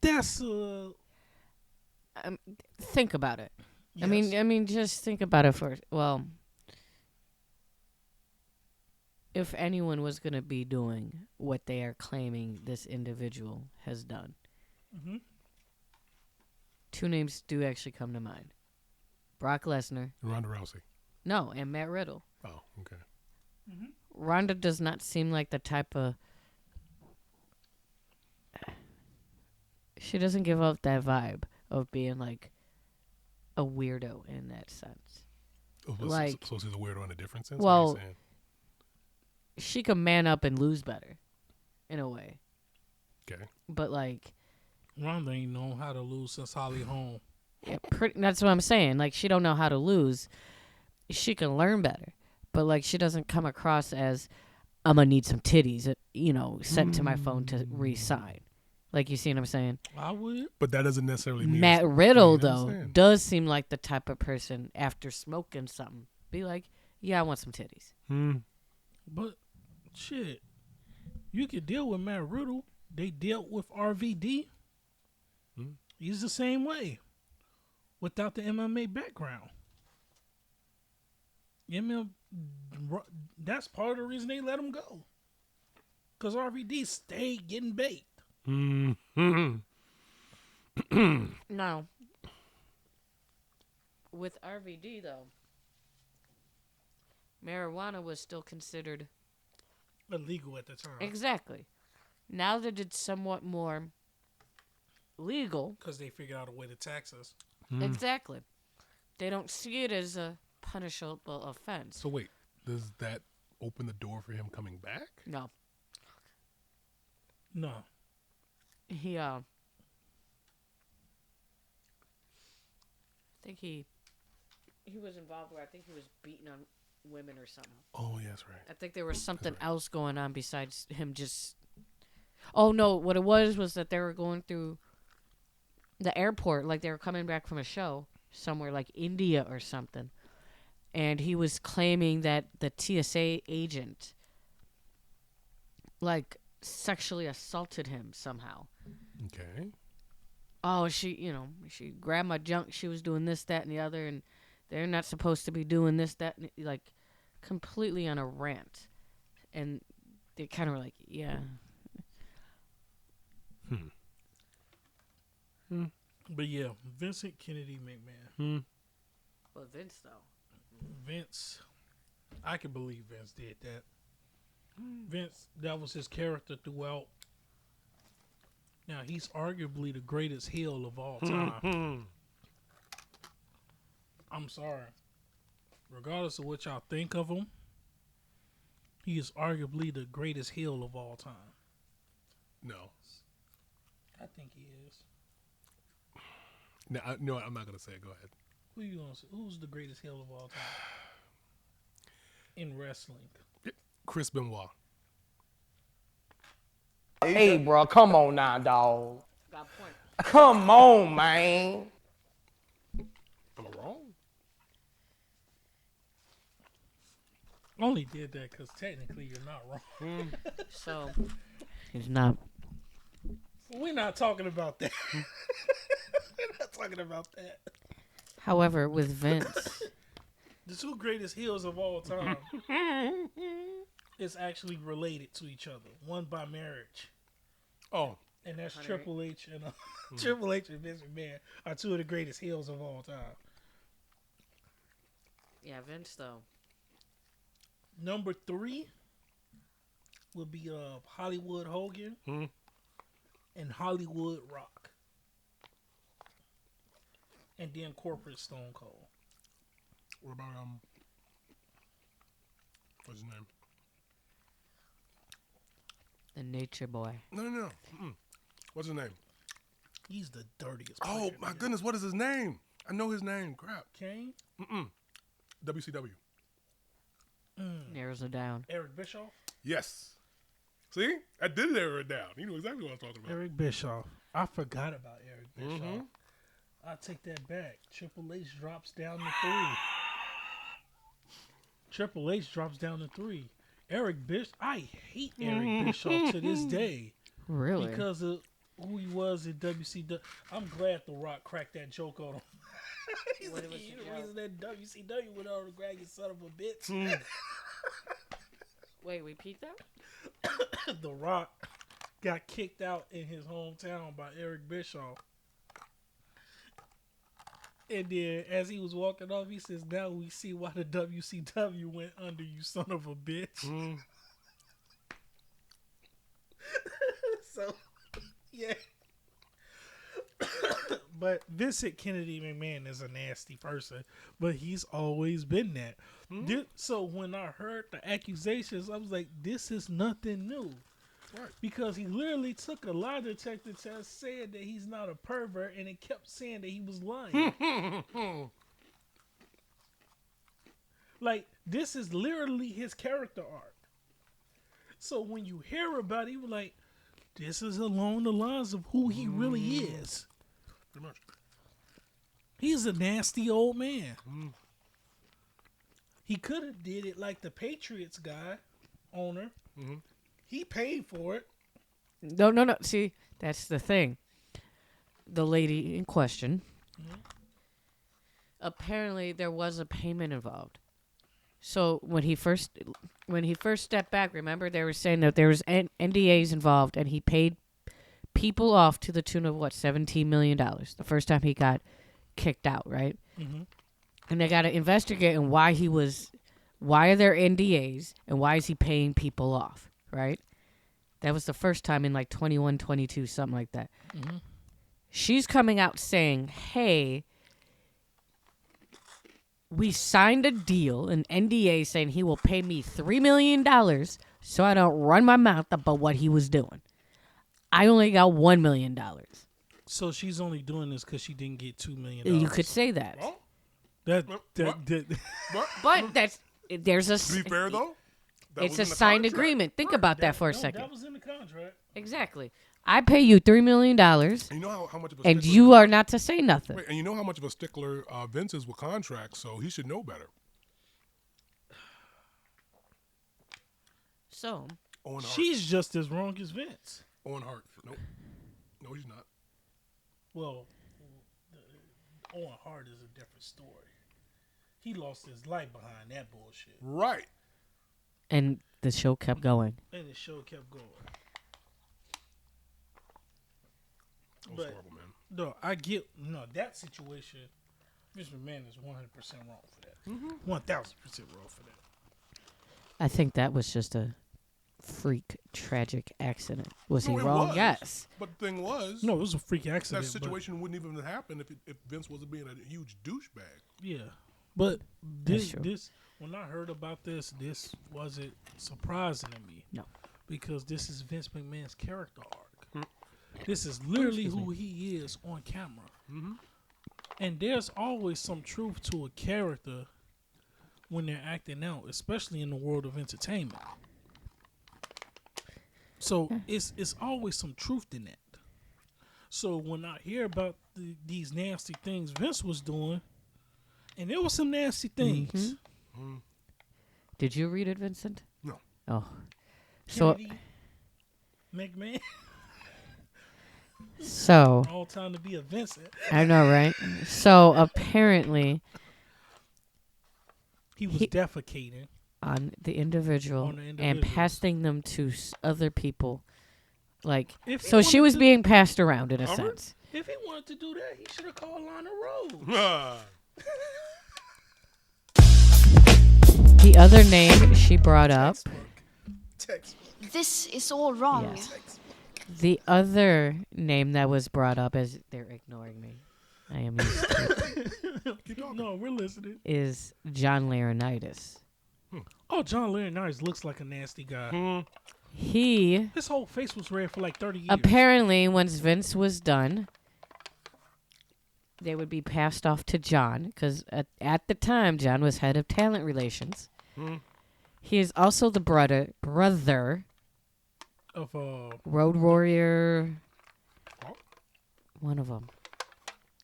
Speaker 1: that's
Speaker 3: think about it.
Speaker 1: yes.
Speaker 3: I mean, just think about it first. Well, if anyone was going to be doing what they are claiming this individual has done, 2 names do actually come to mind. Brock Lesnar.
Speaker 2: Ronda Rousey.
Speaker 3: No, and Matt Riddle.
Speaker 2: Oh, okay.
Speaker 3: Ronda does not seem like the type of... She doesn't give off that vibe of being like a weirdo in that sense.
Speaker 2: So she's a weirdo in a different sense?
Speaker 3: Well,
Speaker 2: what are you saying?
Speaker 3: She can man up and lose better, in a way.
Speaker 2: Okay.
Speaker 3: But like...
Speaker 1: Ronda ain't known how to lose since Holly Holm.
Speaker 3: Yeah, that's what I'm saying. Like, she don't know how to lose. She can learn better. But, like, she doesn't come across as, I'm going to need some titties, sent to my phone to re-sign. Like, you see what I'm saying?
Speaker 1: I would.
Speaker 2: But that doesn't necessarily mean...
Speaker 3: Matt Riddle, though, does seem like the type of person, after smoking something, be like, yeah, I want some titties.
Speaker 1: But, shit, you could deal with Matt Riddle. They dealt with RVD. He's the same way. Without the MMA background. That's part of the reason they let him go. Because RVD stayed getting baked.
Speaker 3: No. with RVD though, marijuana was still considered
Speaker 1: illegal at the time.
Speaker 3: exactly. Now that it's somewhat more legal,
Speaker 1: Because they figured out a way to tax us.
Speaker 3: exactly, they don't see it as a punishable offense.
Speaker 2: So wait, does that open the door for him coming back?
Speaker 3: No,
Speaker 1: No.
Speaker 3: he I think he was involved where I think he was beating on women or something.
Speaker 2: Oh, yeah, that's right.
Speaker 3: I think there was something else going on besides him just. Oh no! What it was that they were going through the airport, like they were coming back from a show somewhere, like India or something, and he was claiming that the TSA agent, like, sexually assaulted him somehow.
Speaker 2: Okay.
Speaker 3: Oh, she grabbed my junk. She was doing this, that, and the other, and they're not supposed to be doing this, that, and, like, completely on a rant. And they kind of were like, yeah.
Speaker 1: But yeah, Vincent Kennedy McMahon.
Speaker 3: But Vince, though.
Speaker 1: Vince, I can believe Vince did that. Vince, that was his character throughout. Now, he's arguably the greatest heel of all time. I'm sorry. Regardless of what y'all think of him, he is arguably the greatest heel of all time.
Speaker 2: No.
Speaker 1: I think he is.
Speaker 2: No, no, I'm not going to say it. Go ahead.
Speaker 1: Who you gonna say? Who's the greatest heel of all time in wrestling?
Speaker 2: Chris Benoit.
Speaker 6: Hey, bro, come on now, dog.
Speaker 3: Got a point.
Speaker 6: Come on, man.
Speaker 2: Am I wrong?
Speaker 1: Only did that because technically you're not wrong.
Speaker 3: So, he's not.
Speaker 1: We're not talking about that. We're not talking about that.
Speaker 3: However, with Vince,
Speaker 1: The two greatest heels of all time is actually related to each other. One by marriage.
Speaker 2: Oh,
Speaker 1: And that's Triple H and Triple H and Vince McMahon are two of the greatest heels of all time.
Speaker 3: yeah, Vince though.
Speaker 1: Number 3 would be Hollywood Hogan and Hollywood Rock. And then corporate Stone Cold.
Speaker 2: what about, what's his name?
Speaker 3: The Nature Boy.
Speaker 2: No. What's his name?
Speaker 1: He's the dirtiest.
Speaker 2: Oh,
Speaker 1: player
Speaker 2: my
Speaker 1: there.
Speaker 2: goodness, what is his name? I know his name. Crap.
Speaker 1: Kane,
Speaker 2: WCW.
Speaker 3: Narrows it down.
Speaker 1: Eric Bischoff.
Speaker 2: Yes. See? I did narrow it down. You know exactly what I was talking about.
Speaker 1: Eric Bischoff. I forgot about Eric Bischoff. I take that back. Triple H drops down to 3. Triple H drops down to 3. Eric Bischoff. I hate Eric Bischoff to this day
Speaker 3: Really?
Speaker 1: because of who he was in WCW. I'm glad The Rock cracked that joke on him. He's
Speaker 3: What
Speaker 1: like,
Speaker 3: was
Speaker 1: you
Speaker 3: the
Speaker 1: the reason that WCW went on to grab you son of a bitch.
Speaker 3: Wait, repeat that?
Speaker 1: The Rock got kicked out in his hometown by Eric Bischoff. And then as he was walking off, he says, now we see why the WCW went under, you son of a bitch. So, yeah. But Vincent Kennedy McMahon is a nasty person, but he's always been that. So when I heard the accusations, I was like, this is nothing new.
Speaker 2: Right.
Speaker 1: Because he literally took a lie detector test, said that he's not a pervert, and it kept saying that he was lying. Like, this is literally his character arc. So when you hear about it, you're like, this is along the lines of who he really is.
Speaker 2: Pretty much.
Speaker 1: He's a nasty old man. He could have did it like the Patriots guy, owner. He paid for it.
Speaker 3: No. See, that's the thing. The lady in question. Apparently, there was a payment involved. So when he first stepped back, remember they were saying that there was NDAs involved, and he paid people off to the tune of $17 million. The first time he got kicked out, right? And they got to investigate and why are there NDAs and why is he paying people off, right? That was the first time in like 21, 22, something like that.
Speaker 1: Mm-hmm.
Speaker 3: She's coming out saying, hey, we signed a deal, an NDA saying he will pay me $3 million so I don't run my mouth about what he was doing. I only got $1 million.
Speaker 1: So she's only doing this because she didn't get $2 million.
Speaker 3: You could say that.
Speaker 2: Well,
Speaker 3: But there's a...
Speaker 2: to be fair, though, that
Speaker 3: It's
Speaker 2: was
Speaker 3: a
Speaker 2: in the
Speaker 3: signed
Speaker 2: contract.
Speaker 3: agreement. Think about that for a
Speaker 1: No,
Speaker 3: second.
Speaker 1: that was in the contract.
Speaker 3: Exactly. I pay you $3 million,
Speaker 2: And you know how much of a
Speaker 3: and
Speaker 2: stickler,
Speaker 3: you are not to say nothing.
Speaker 2: wait, and you know how much of a stickler Vince is with contracts, so he should know better.
Speaker 3: So,
Speaker 2: Owen Hart.
Speaker 1: She's just as wrong as Vince.
Speaker 2: Owen Hart. Nope. No, he's not.
Speaker 1: Well, Owen Hart is a different story. He lost his life behind that bullshit.
Speaker 2: Right.
Speaker 3: and the show kept going.
Speaker 1: And the show kept going.
Speaker 2: That was
Speaker 1: But
Speaker 2: horrible, man.
Speaker 1: no, I get that situation. Mr. McMahon is 100% wrong for that. 1,000% wrong for that.
Speaker 3: I think that was just a freak, tragic accident. Was
Speaker 2: No,
Speaker 3: he
Speaker 2: it
Speaker 3: wrong?
Speaker 2: was.
Speaker 3: Yes.
Speaker 2: But the thing was,
Speaker 1: No, it was a freak
Speaker 2: that
Speaker 1: accident.
Speaker 2: situation wouldn't even happen if Vince wasn't being a huge douchebag.
Speaker 1: But, yeah, but
Speaker 3: That's true.
Speaker 1: this when I heard about this wasn't surprising to me.
Speaker 3: No.
Speaker 1: Because this is Vince McMahon's character arc. This is literally who he is on camera.
Speaker 2: Mm-hmm.
Speaker 1: And there's always some truth to a character when they're acting out, especially in the world of entertainment. So it's always some truth in that. So when I hear about these nasty things Vince was doing, and there were some nasty things.
Speaker 2: Mm-hmm.
Speaker 3: Did you read it, Vincent?
Speaker 2: No.
Speaker 3: Oh. So,
Speaker 1: Kennedy, McMahon,
Speaker 3: so
Speaker 1: all time to be a Vincent.
Speaker 3: I know, right? So apparently,
Speaker 1: He was defecating.
Speaker 3: on the individual,
Speaker 1: On the
Speaker 3: and
Speaker 1: individuals.
Speaker 3: passing them to other people, like
Speaker 1: If he
Speaker 3: so she
Speaker 1: wanted
Speaker 3: was
Speaker 1: to-
Speaker 3: being passed around in a
Speaker 2: Hubbard?
Speaker 3: sense.
Speaker 1: If he wanted to do that, he should have called Lana Rose.
Speaker 2: Ah.
Speaker 3: The other name she brought up,
Speaker 5: This is all wrong.
Speaker 3: yes. The other name that was brought up, as they're ignoring me, I am used to it,
Speaker 1: No, we're listening.
Speaker 3: is John Laurinaitis.
Speaker 1: Oh, John Laurinaitis looks like a nasty guy.
Speaker 2: Mm.
Speaker 3: He
Speaker 1: His whole face was red for like 30 years.
Speaker 3: apparently, once Vince was done, they would be passed off to John, because at the time, John was head of talent relations.
Speaker 2: Mm.
Speaker 3: He is also the brother
Speaker 1: Of
Speaker 3: Road Warrior,
Speaker 2: Oh.
Speaker 3: one of them.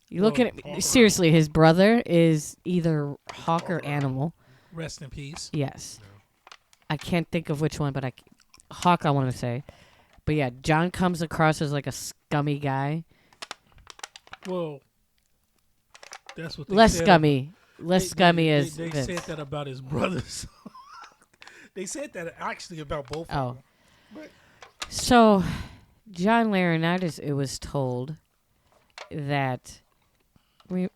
Speaker 3: You looking at
Speaker 2: Hawk.
Speaker 3: me? Seriously, his brother is either Hawk or Animal.
Speaker 1: rest in peace.
Speaker 3: Yes. I can't think of which one, but Hawk, I want to say. But yeah, John comes across as like a scummy guy.
Speaker 1: Well, that's what they
Speaker 3: Less
Speaker 1: said.
Speaker 3: scummy. Less
Speaker 1: They-
Speaker 3: scummy
Speaker 1: they,
Speaker 3: as
Speaker 1: they
Speaker 3: Vince.
Speaker 1: said that about his brothers. They said that actually about both
Speaker 3: Oh.
Speaker 1: of them.
Speaker 3: So, John Laurinaitis, it was told that we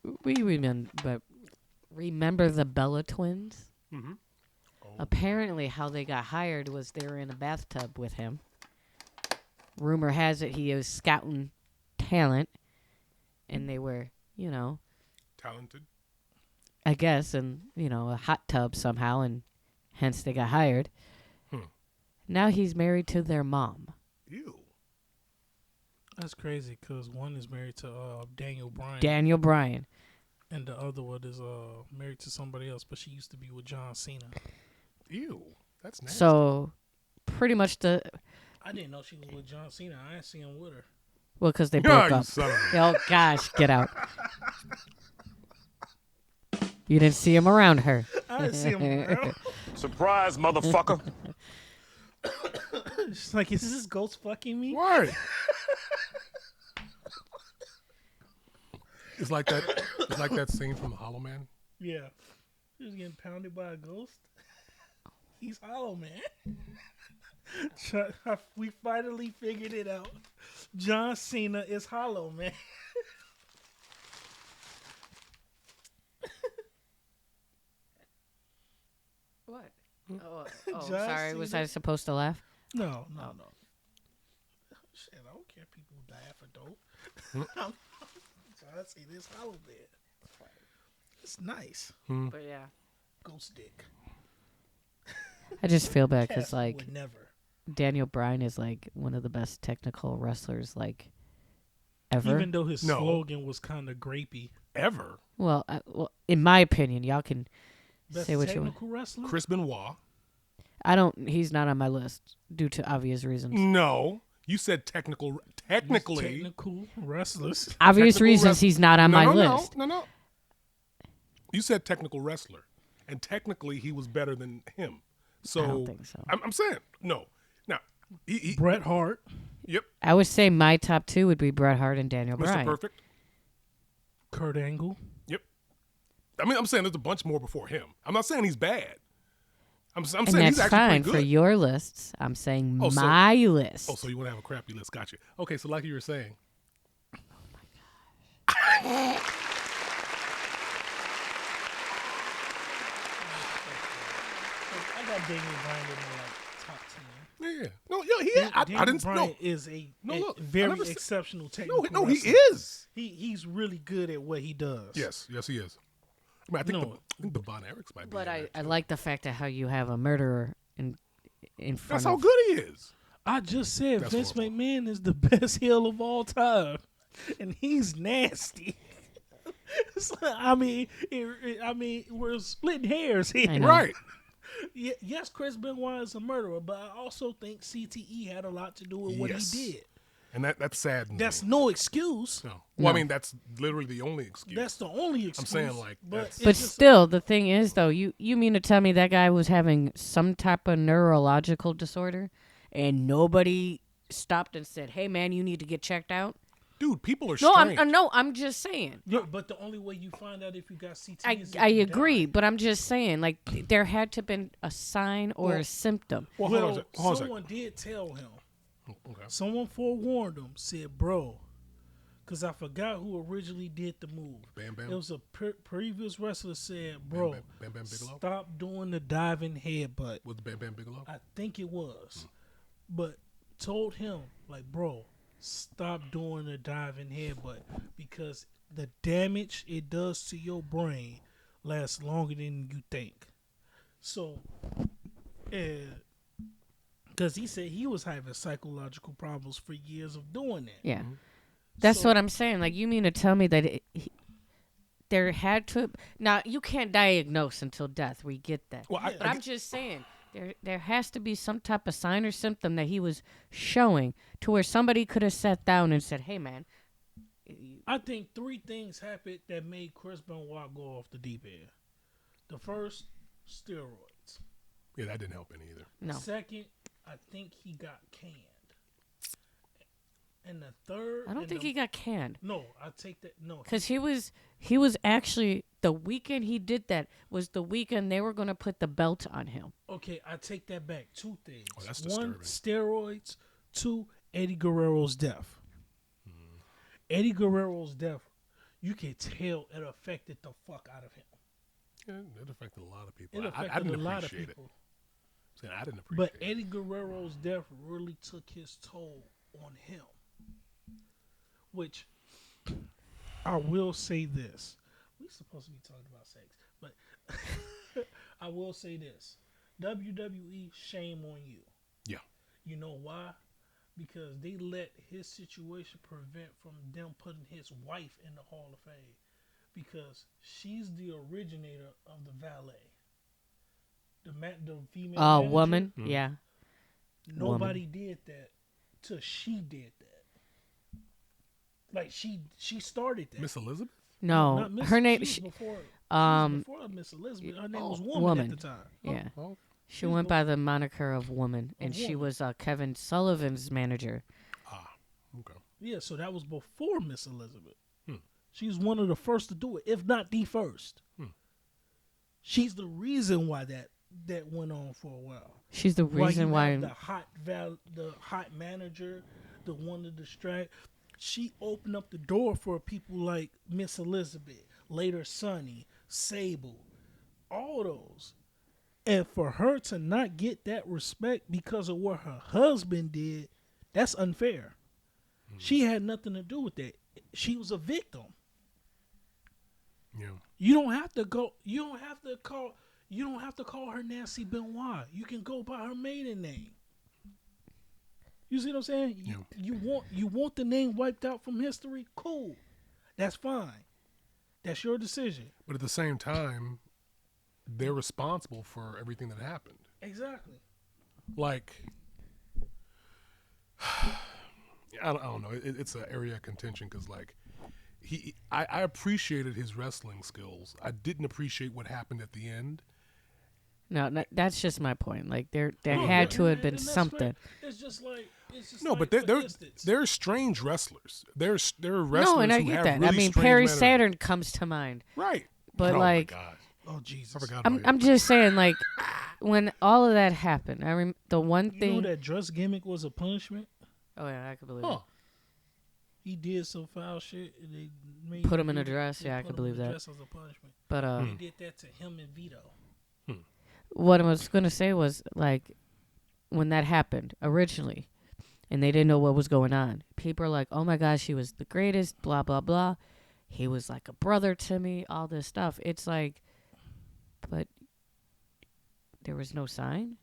Speaker 3: remember the Bella twins.
Speaker 2: Mm-hmm.
Speaker 3: Apparently, how they got hired was they were in a bathtub with him. Rumor has it he was scouting talent, and they were,
Speaker 2: Talented.
Speaker 3: I guess, in a hot tub somehow, and hence they got hired. Now he's married to their mom.
Speaker 2: Ew.
Speaker 1: That's crazy because one is married to Daniel Bryan.
Speaker 3: Daniel Bryan.
Speaker 1: And the other one is married to somebody else, but she used to be with John Cena.
Speaker 2: Ew. That's nasty.
Speaker 3: So, pretty much
Speaker 1: I didn't know she was with John Cena. I didn't see him with her.
Speaker 3: because they
Speaker 2: Ah,
Speaker 3: broke
Speaker 2: you
Speaker 3: up.
Speaker 2: son of a-
Speaker 3: Oh gosh, get out. You didn't see him around her.
Speaker 1: I didn't see him around.
Speaker 6: Surprise, motherfucker.
Speaker 1: She's like, is this ghost fucking me?
Speaker 2: Word. It's like that. It's like that scene from The Hollow Man.
Speaker 1: Yeah. He was getting pounded by a ghost. He's hollow, man. We finally figured it out. John Cena is hollow, man.
Speaker 3: Oh,
Speaker 1: Just
Speaker 3: sorry.
Speaker 1: see
Speaker 3: Was
Speaker 1: that?
Speaker 3: I supposed to laugh?
Speaker 1: No. Shit, I don't care if people die for dope. I'm trying to see this hollow bed. It's nice.
Speaker 3: But yeah,
Speaker 1: Ghost dick.
Speaker 3: I just feel bad because
Speaker 1: Casper
Speaker 3: like
Speaker 1: would never.
Speaker 3: Daniel Bryan is like one of the best technical wrestlers like ever.
Speaker 1: Even though his
Speaker 2: No.
Speaker 1: slogan was kind of grapey.
Speaker 2: Ever.
Speaker 3: well, in my opinion, y'all can
Speaker 1: Best
Speaker 3: say what you want.
Speaker 1: technical wrestler?
Speaker 2: Chris Benoit.
Speaker 3: I don't. He's not on my list due to obvious reasons.
Speaker 2: No. You said technical. Technically.
Speaker 1: Technical wrestlers.
Speaker 3: Obvious
Speaker 2: technical
Speaker 3: reasons
Speaker 2: wrest-
Speaker 3: he's not on my
Speaker 2: no,
Speaker 3: list.
Speaker 2: No. You said technical wrestler. And technically he was better than him. So
Speaker 3: I don't think so.
Speaker 2: I'm saying no. Now he
Speaker 1: Bret Hart.
Speaker 2: yep.
Speaker 3: I would say my top two would be Bret Hart and Daniel
Speaker 2: Mr.
Speaker 3: Bryan.
Speaker 2: Perfect.
Speaker 1: Kurt Angle.
Speaker 2: Yep. I mean, I'm saying there's a bunch more before him. I'm not saying he's bad. I'm saying
Speaker 3: And
Speaker 2: he's
Speaker 3: that's
Speaker 2: actually
Speaker 3: fine
Speaker 2: pretty
Speaker 3: for
Speaker 2: good.
Speaker 3: your lists. I'm saying
Speaker 2: Oh, so-
Speaker 3: my list.
Speaker 2: Oh, so you want to have a crappy list? Gotcha. Okay, so like you were saying.
Speaker 1: I got Daniel Bryan in my top 10.
Speaker 2: Yeah. No, yo, I
Speaker 1: Daniel
Speaker 2: didn't
Speaker 1: Bryan
Speaker 2: know.
Speaker 1: is a
Speaker 2: Look, I
Speaker 1: very
Speaker 2: never said-
Speaker 1: exceptional technical
Speaker 2: No, he
Speaker 1: wrestler.
Speaker 2: is.
Speaker 1: He's really good at what he does.
Speaker 2: Yes, he is. I mean, I think,
Speaker 1: No.
Speaker 2: I think the Von Erichs might be.
Speaker 3: But
Speaker 2: in
Speaker 3: I
Speaker 2: there, too.
Speaker 3: like the fact of how you have a murderer in front
Speaker 2: That's how
Speaker 3: of.
Speaker 2: good he is.
Speaker 1: I just said
Speaker 2: That's
Speaker 1: Vince
Speaker 2: horrible.
Speaker 1: McMahon is the best heel of all time, and he's nasty. It's like, I mean, we're splitting hairs here.
Speaker 3: I know.
Speaker 2: Right.
Speaker 1: Yes, Chris Benoit is a murderer, but I also think CTE had a lot to do with what
Speaker 2: Yes.
Speaker 1: he did.
Speaker 2: And that's sad.
Speaker 1: That's no excuse.
Speaker 2: No. Well, I mean, that's literally the only excuse.
Speaker 1: That's the only excuse.
Speaker 2: saying, like,
Speaker 1: but
Speaker 2: that's-
Speaker 1: it's
Speaker 3: But
Speaker 1: just-
Speaker 3: still, the thing is, though, you mean to tell me that guy was having some type of neurological disorder, and nobody stopped and said, "Hey, man, you need to get checked out"?
Speaker 2: Dude, people are
Speaker 3: No,
Speaker 2: strange.
Speaker 3: I'm just saying.
Speaker 1: Yeah, but the only way you find out if you got CTE is if
Speaker 3: I
Speaker 1: you
Speaker 3: agree,
Speaker 1: die.
Speaker 3: but I'm just saying, like, there had to have been a sign or
Speaker 2: Well-
Speaker 3: a symptom.
Speaker 2: Well, hold on a
Speaker 1: Well,
Speaker 2: sec. Hold on a sec.
Speaker 1: someone did tell him.
Speaker 2: Okay.
Speaker 1: Someone forewarned him, said, bro, because I forgot who originally did the move.
Speaker 2: Bam Bam?
Speaker 1: It was a previous wrestler said, bro,
Speaker 2: Bam Bam Bigelow?
Speaker 1: stop doing the diving headbutt.
Speaker 2: Was the Bam Bam Bigelow?
Speaker 1: I think it was. But told him, like, bro, stop doing the diving headbutt because the damage it does to your brain lasts longer than you think. So, because he said he was having psychological problems for years of doing that.
Speaker 3: Yeah. That's
Speaker 1: So-
Speaker 3: what I'm saying. Like, you mean to tell me that there had to... Now, you can't diagnose until death. We get that.
Speaker 2: Well,
Speaker 3: But I'm just saying, there has to be some type of sign or symptom that he was showing to where somebody could have sat down and said, "Hey, man."
Speaker 1: I think three things happened that made Chris Benoit go off the deep end. The first, steroids.
Speaker 2: Yeah, that didn't help any either.
Speaker 3: No.
Speaker 1: Second, I think he got canned. And the third,
Speaker 3: I don't think he got canned.
Speaker 1: No, I take that. No,
Speaker 3: Because he was actually... The weekend he did that was the weekend they were going to put the belt on him.
Speaker 1: okay, I take that back. Two things.
Speaker 2: Oh, that's
Speaker 1: One,
Speaker 2: disturbing.
Speaker 1: steroids. Two, Eddie Guerrero's death. Eddie Guerrero's death, you can tell it affected the fuck out of him.
Speaker 2: Yeah, it affected a lot of people.
Speaker 1: It
Speaker 2: I
Speaker 1: affected
Speaker 2: didn't
Speaker 1: a lot of
Speaker 2: appreciate
Speaker 1: people.
Speaker 2: it. Saying I didn't appreciate
Speaker 1: But
Speaker 2: it.
Speaker 1: Eddie Guerrero's death really took his toll on him. Which I will say this. We're supposed to be talking about sex, but I will say this. WWE, shame on you.
Speaker 2: Yeah.
Speaker 1: You know why? Because they let his situation prevent from them putting his wife in the Hall of Fame. Because she's the originator of the valet. The female
Speaker 3: Oh,
Speaker 1: manager.
Speaker 3: woman? Yeah.
Speaker 1: Nobody did that till she did that. Like she started that.
Speaker 2: Miss Elizabeth?
Speaker 3: No.
Speaker 1: Not Miss-
Speaker 3: Her name...
Speaker 1: She was before Miss Elizabeth. Her name was Woman,
Speaker 3: Woman.
Speaker 1: at the time.
Speaker 3: Yeah.
Speaker 2: Oh,
Speaker 3: She went by the moniker of Woman, and she
Speaker 1: Woman.
Speaker 3: was Kevin Sullivan's manager.
Speaker 2: okay.
Speaker 1: Yeah, so that was before Miss Elizabeth. She's one of the first to do it, if not the first. She's the reason why that went on for a while.
Speaker 3: She's the reason
Speaker 1: you
Speaker 3: why.
Speaker 1: have the hot manager, the one to distract. She opened up the door for people like Miss Elizabeth, later Sunny, Sable, all those. And for her to not get that respect because of what her husband did, that's unfair. She had nothing to do with that. She was a victim.
Speaker 2: Yeah.
Speaker 1: You don't have to go. You don't have to call her Nancy Benoit. You can go by her maiden name. You see what I'm saying?
Speaker 2: Yeah.
Speaker 1: You want the name wiped out from history? Cool. That's fine. That's your decision.
Speaker 2: But at the same time, they're responsible for everything that happened.
Speaker 1: Exactly.
Speaker 2: Like, I don't know. It's an area of contention because, like, I appreciated his wrestling skills. I didn't appreciate what happened at the end.
Speaker 3: No, that's just my point. Like there
Speaker 1: Oh,
Speaker 3: had
Speaker 1: yeah.
Speaker 3: to have been
Speaker 1: And that's
Speaker 3: something.
Speaker 1: fair. It's just like
Speaker 2: No,
Speaker 1: like,
Speaker 2: but
Speaker 1: for instance,
Speaker 2: they're strange wrestlers. They're wrestlers
Speaker 3: No, and I
Speaker 2: who
Speaker 3: get
Speaker 2: have
Speaker 3: that.
Speaker 2: really
Speaker 3: I mean,
Speaker 2: strange
Speaker 3: Perry
Speaker 2: mannerisms.
Speaker 3: Saturn comes to mind,
Speaker 2: Right.
Speaker 3: but
Speaker 2: Oh
Speaker 3: like,
Speaker 2: my God.
Speaker 1: oh Jesus,
Speaker 2: I forgot
Speaker 3: I'm
Speaker 2: about
Speaker 3: I'm just saying, like, when all of that happened, the one
Speaker 1: you
Speaker 3: thing.
Speaker 1: know that dress gimmick was a punishment.
Speaker 3: Oh yeah, I could believe
Speaker 2: Huh.
Speaker 3: it.
Speaker 1: He did some foul shit. And they made
Speaker 3: Put him in a
Speaker 1: they
Speaker 3: dress. Yeah, I
Speaker 1: put
Speaker 3: could
Speaker 1: him in
Speaker 3: believe
Speaker 1: a
Speaker 3: that.
Speaker 1: dress as a punishment.
Speaker 3: But
Speaker 1: They did that to him and Vito.
Speaker 3: what I was gonna say was like, when that happened originally, and they didn't know what was going on. People are like, "Oh my gosh, he was the greatest." Blah blah blah. He was like a brother to me. All this stuff. It's like, but there was no sign.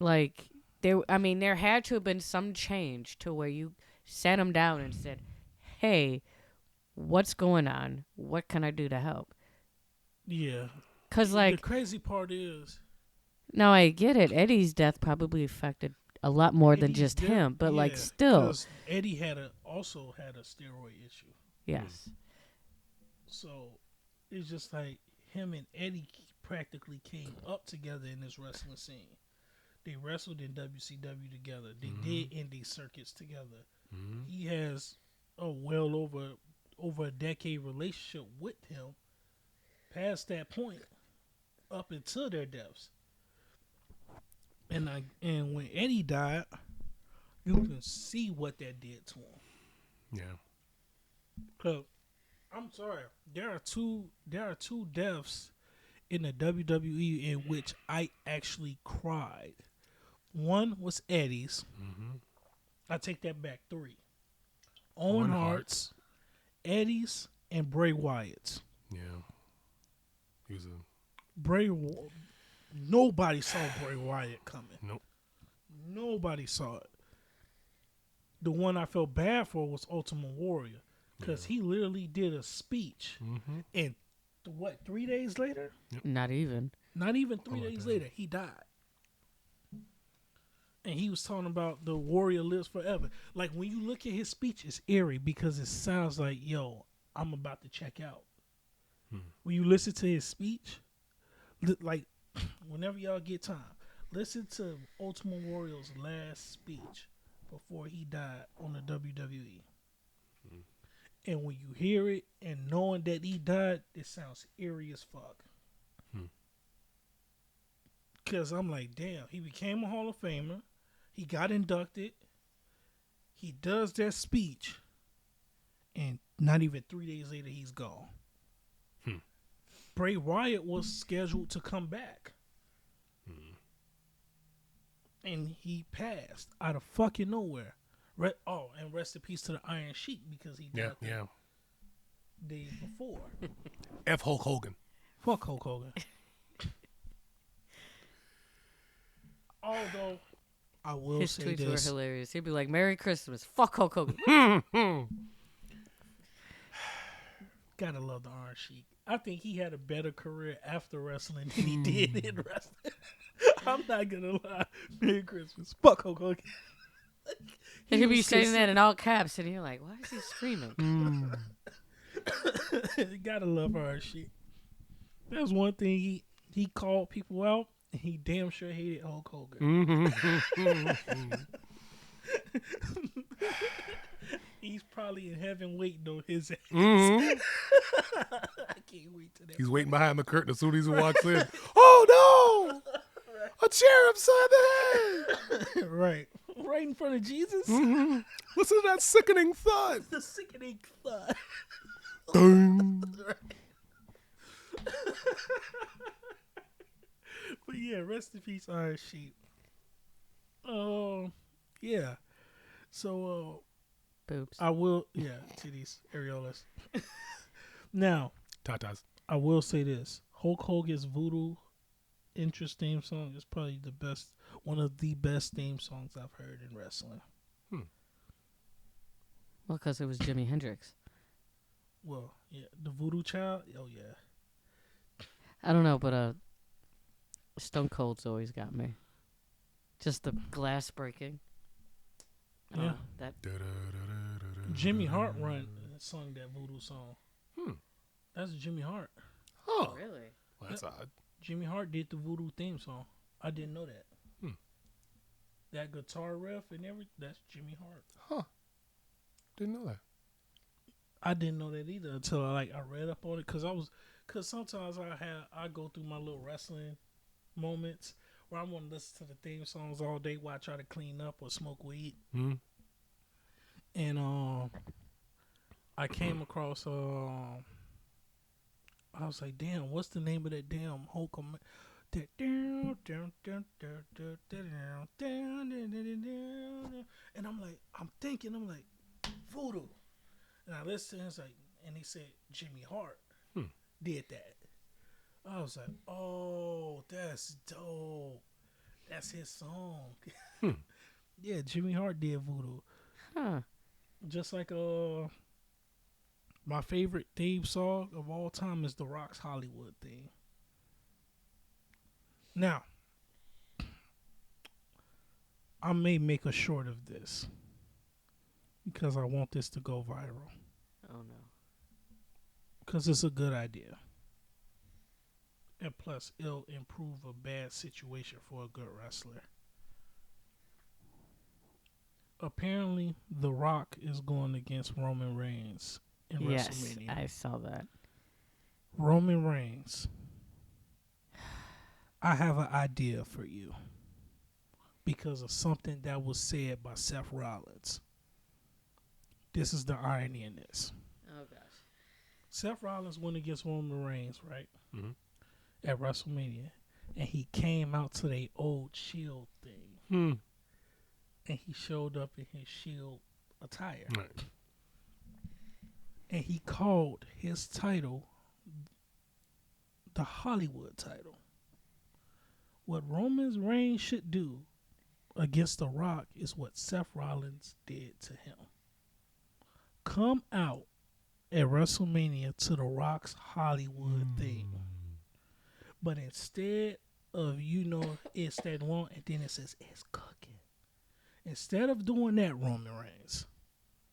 Speaker 3: Like there had to have been some change to where you sat him down and said, "Hey, what's going on? What can I do to help?"
Speaker 1: Yeah.
Speaker 3: Cause
Speaker 1: The
Speaker 3: like,
Speaker 1: crazy part is
Speaker 3: now I get it. Eddie's death probably affected a lot more than
Speaker 1: Eddie's
Speaker 3: just
Speaker 1: death-
Speaker 3: him, but like
Speaker 1: yeah,
Speaker 3: still,
Speaker 1: 'cause Eddie also had a steroid issue.
Speaker 3: yes.
Speaker 1: So it's just like him and Eddie practically came up together in this wrestling scene. They wrestled in WCW together. They did indie circuits together. He has a well over a decade relationship with him past that point up until their deaths. And when Eddie died, you can see what that did to him.
Speaker 2: Yeah.
Speaker 1: 'Cause I'm sorry, there are two deaths in the WWE in which I actually cried. One was Eddie's. I take that back. 3. Owen Hart's, Eddie's, and Bray Wyatt's.
Speaker 2: Yeah. He was a
Speaker 1: Nobody saw Bray Wyatt coming.
Speaker 2: nope.
Speaker 1: Nobody saw it. The one I felt bad for was Ultimate Warrior because he literally did a speech, and 3 days later?
Speaker 3: Not even.
Speaker 1: Not even 3 days later, he died. And he was talking about the warrior lives forever. Like, when you look at his speech, it's eerie because it sounds like, yo, I'm about to check out. When you listen to his speech, like, whenever y'all get time, listen to Ultimate Warrior's last speech before he died on the WWE. And when you hear it and knowing that he died, it sounds eerie as fuck. Because I'm like, damn, he became a Hall of Famer. He got inducted. He does that speech. And not even 3 days later, he's gone. Bray Wyatt was scheduled to come back. And he passed out of fucking nowhere. And rest in peace to the Iron Sheik because he died the day before.
Speaker 2: F. Hulk Hogan.
Speaker 1: Fuck Hulk Hogan. Although, I will
Speaker 3: His
Speaker 1: say
Speaker 3: tweets
Speaker 1: this.
Speaker 3: were hilarious. He'd be like, "Merry Christmas, fuck Hulk Hogan."
Speaker 1: Gotta love the Iron Sheik. I think he had a better career after wrestling than he did in wrestling. I'm not gonna lie. Merry Christmas. Fuck Hulk Hogan.
Speaker 3: And he'd be
Speaker 1: was
Speaker 3: saying that in all caps, and you're like, "Why is he screaming?"
Speaker 1: Gotta love Iron Sheik. That's one thing he called people out, and he damn sure hated Hulk Hogan. He's probably in heaven waiting on his ass. I can't wait to that.
Speaker 2: He's waiting behind the curtain as soon as he walks in. Oh no! A chair upside the head.
Speaker 1: Right in front of Jesus.
Speaker 2: Listen to that sickening thud.
Speaker 1: The sickening thud.
Speaker 2: Dun.
Speaker 1: But yeah, rest in peace, Iron Sheep. Yeah. So
Speaker 3: Boobs.
Speaker 1: I will. Yeah, titties, areolas. Now
Speaker 2: Tatas.
Speaker 1: I will say this: Hulk Hogan's Voodoo Interest theme song is probably the best, one of the best theme songs I've heard in wrestling.
Speaker 3: Well, because it was Jimi Hendrix.
Speaker 1: Well, yeah, the Voodoo Child. Oh yeah.
Speaker 3: I don't know, but Stone Cold's always got me. Just the glass breaking.
Speaker 1: Yeah.
Speaker 3: That
Speaker 1: Jimmy Hart sung that Voodoo song. That's Jimmy Hart.
Speaker 2: Oh,
Speaker 3: really.
Speaker 2: well, that's odd.
Speaker 1: Jimmy Hart did the Voodoo theme song. I didn't know that. That guitar riff and everything, that's Jimmy Hart.
Speaker 2: Huh. Didn't know that.
Speaker 1: I didn't know that either until I read up on it, cause sometimes I go through my little wrestling moments where I want to listen to the theme songs all day while I try to clean up or smoke weed. And I came across I was like, damn, what's the name of that damn Hulk? And I'm like, Voodoo. And I listened, and it's like, and he said Jimmy Hart did that. I was like, oh, that's dope. That's his song. Yeah, Jimmy Hart did Voodoo.
Speaker 3: Huh.
Speaker 1: Just like my favorite theme song of all time is The Rock's Hollywood theme. Now, I may make a short of this because I want this to go viral.
Speaker 3: Oh, no.
Speaker 1: Because it's a good idea. And plus, it'll improve a bad situation for a good wrestler. Apparently, The Rock is going against Roman Reigns in WrestleMania.
Speaker 3: Yes, I saw that.
Speaker 1: Roman Reigns, I have an idea for you because of something that was said by Seth Rollins. This is the irony in this.
Speaker 3: Oh, gosh.
Speaker 1: Seth Rollins went against Roman Reigns, right?
Speaker 2: Mm-hmm.
Speaker 1: At WrestleMania. And he came out to the old Shield thing. And he showed up in his Shield attire.
Speaker 2: Right.
Speaker 1: And he called his title the Hollywood title. What Roman Reigns should do against The Rock is what Seth Rollins did to him. Come out at WrestleMania to The Rock's Hollywood theme. But instead of, it's that long, and then it says, it's cooking. Instead of doing that, Roman Reigns,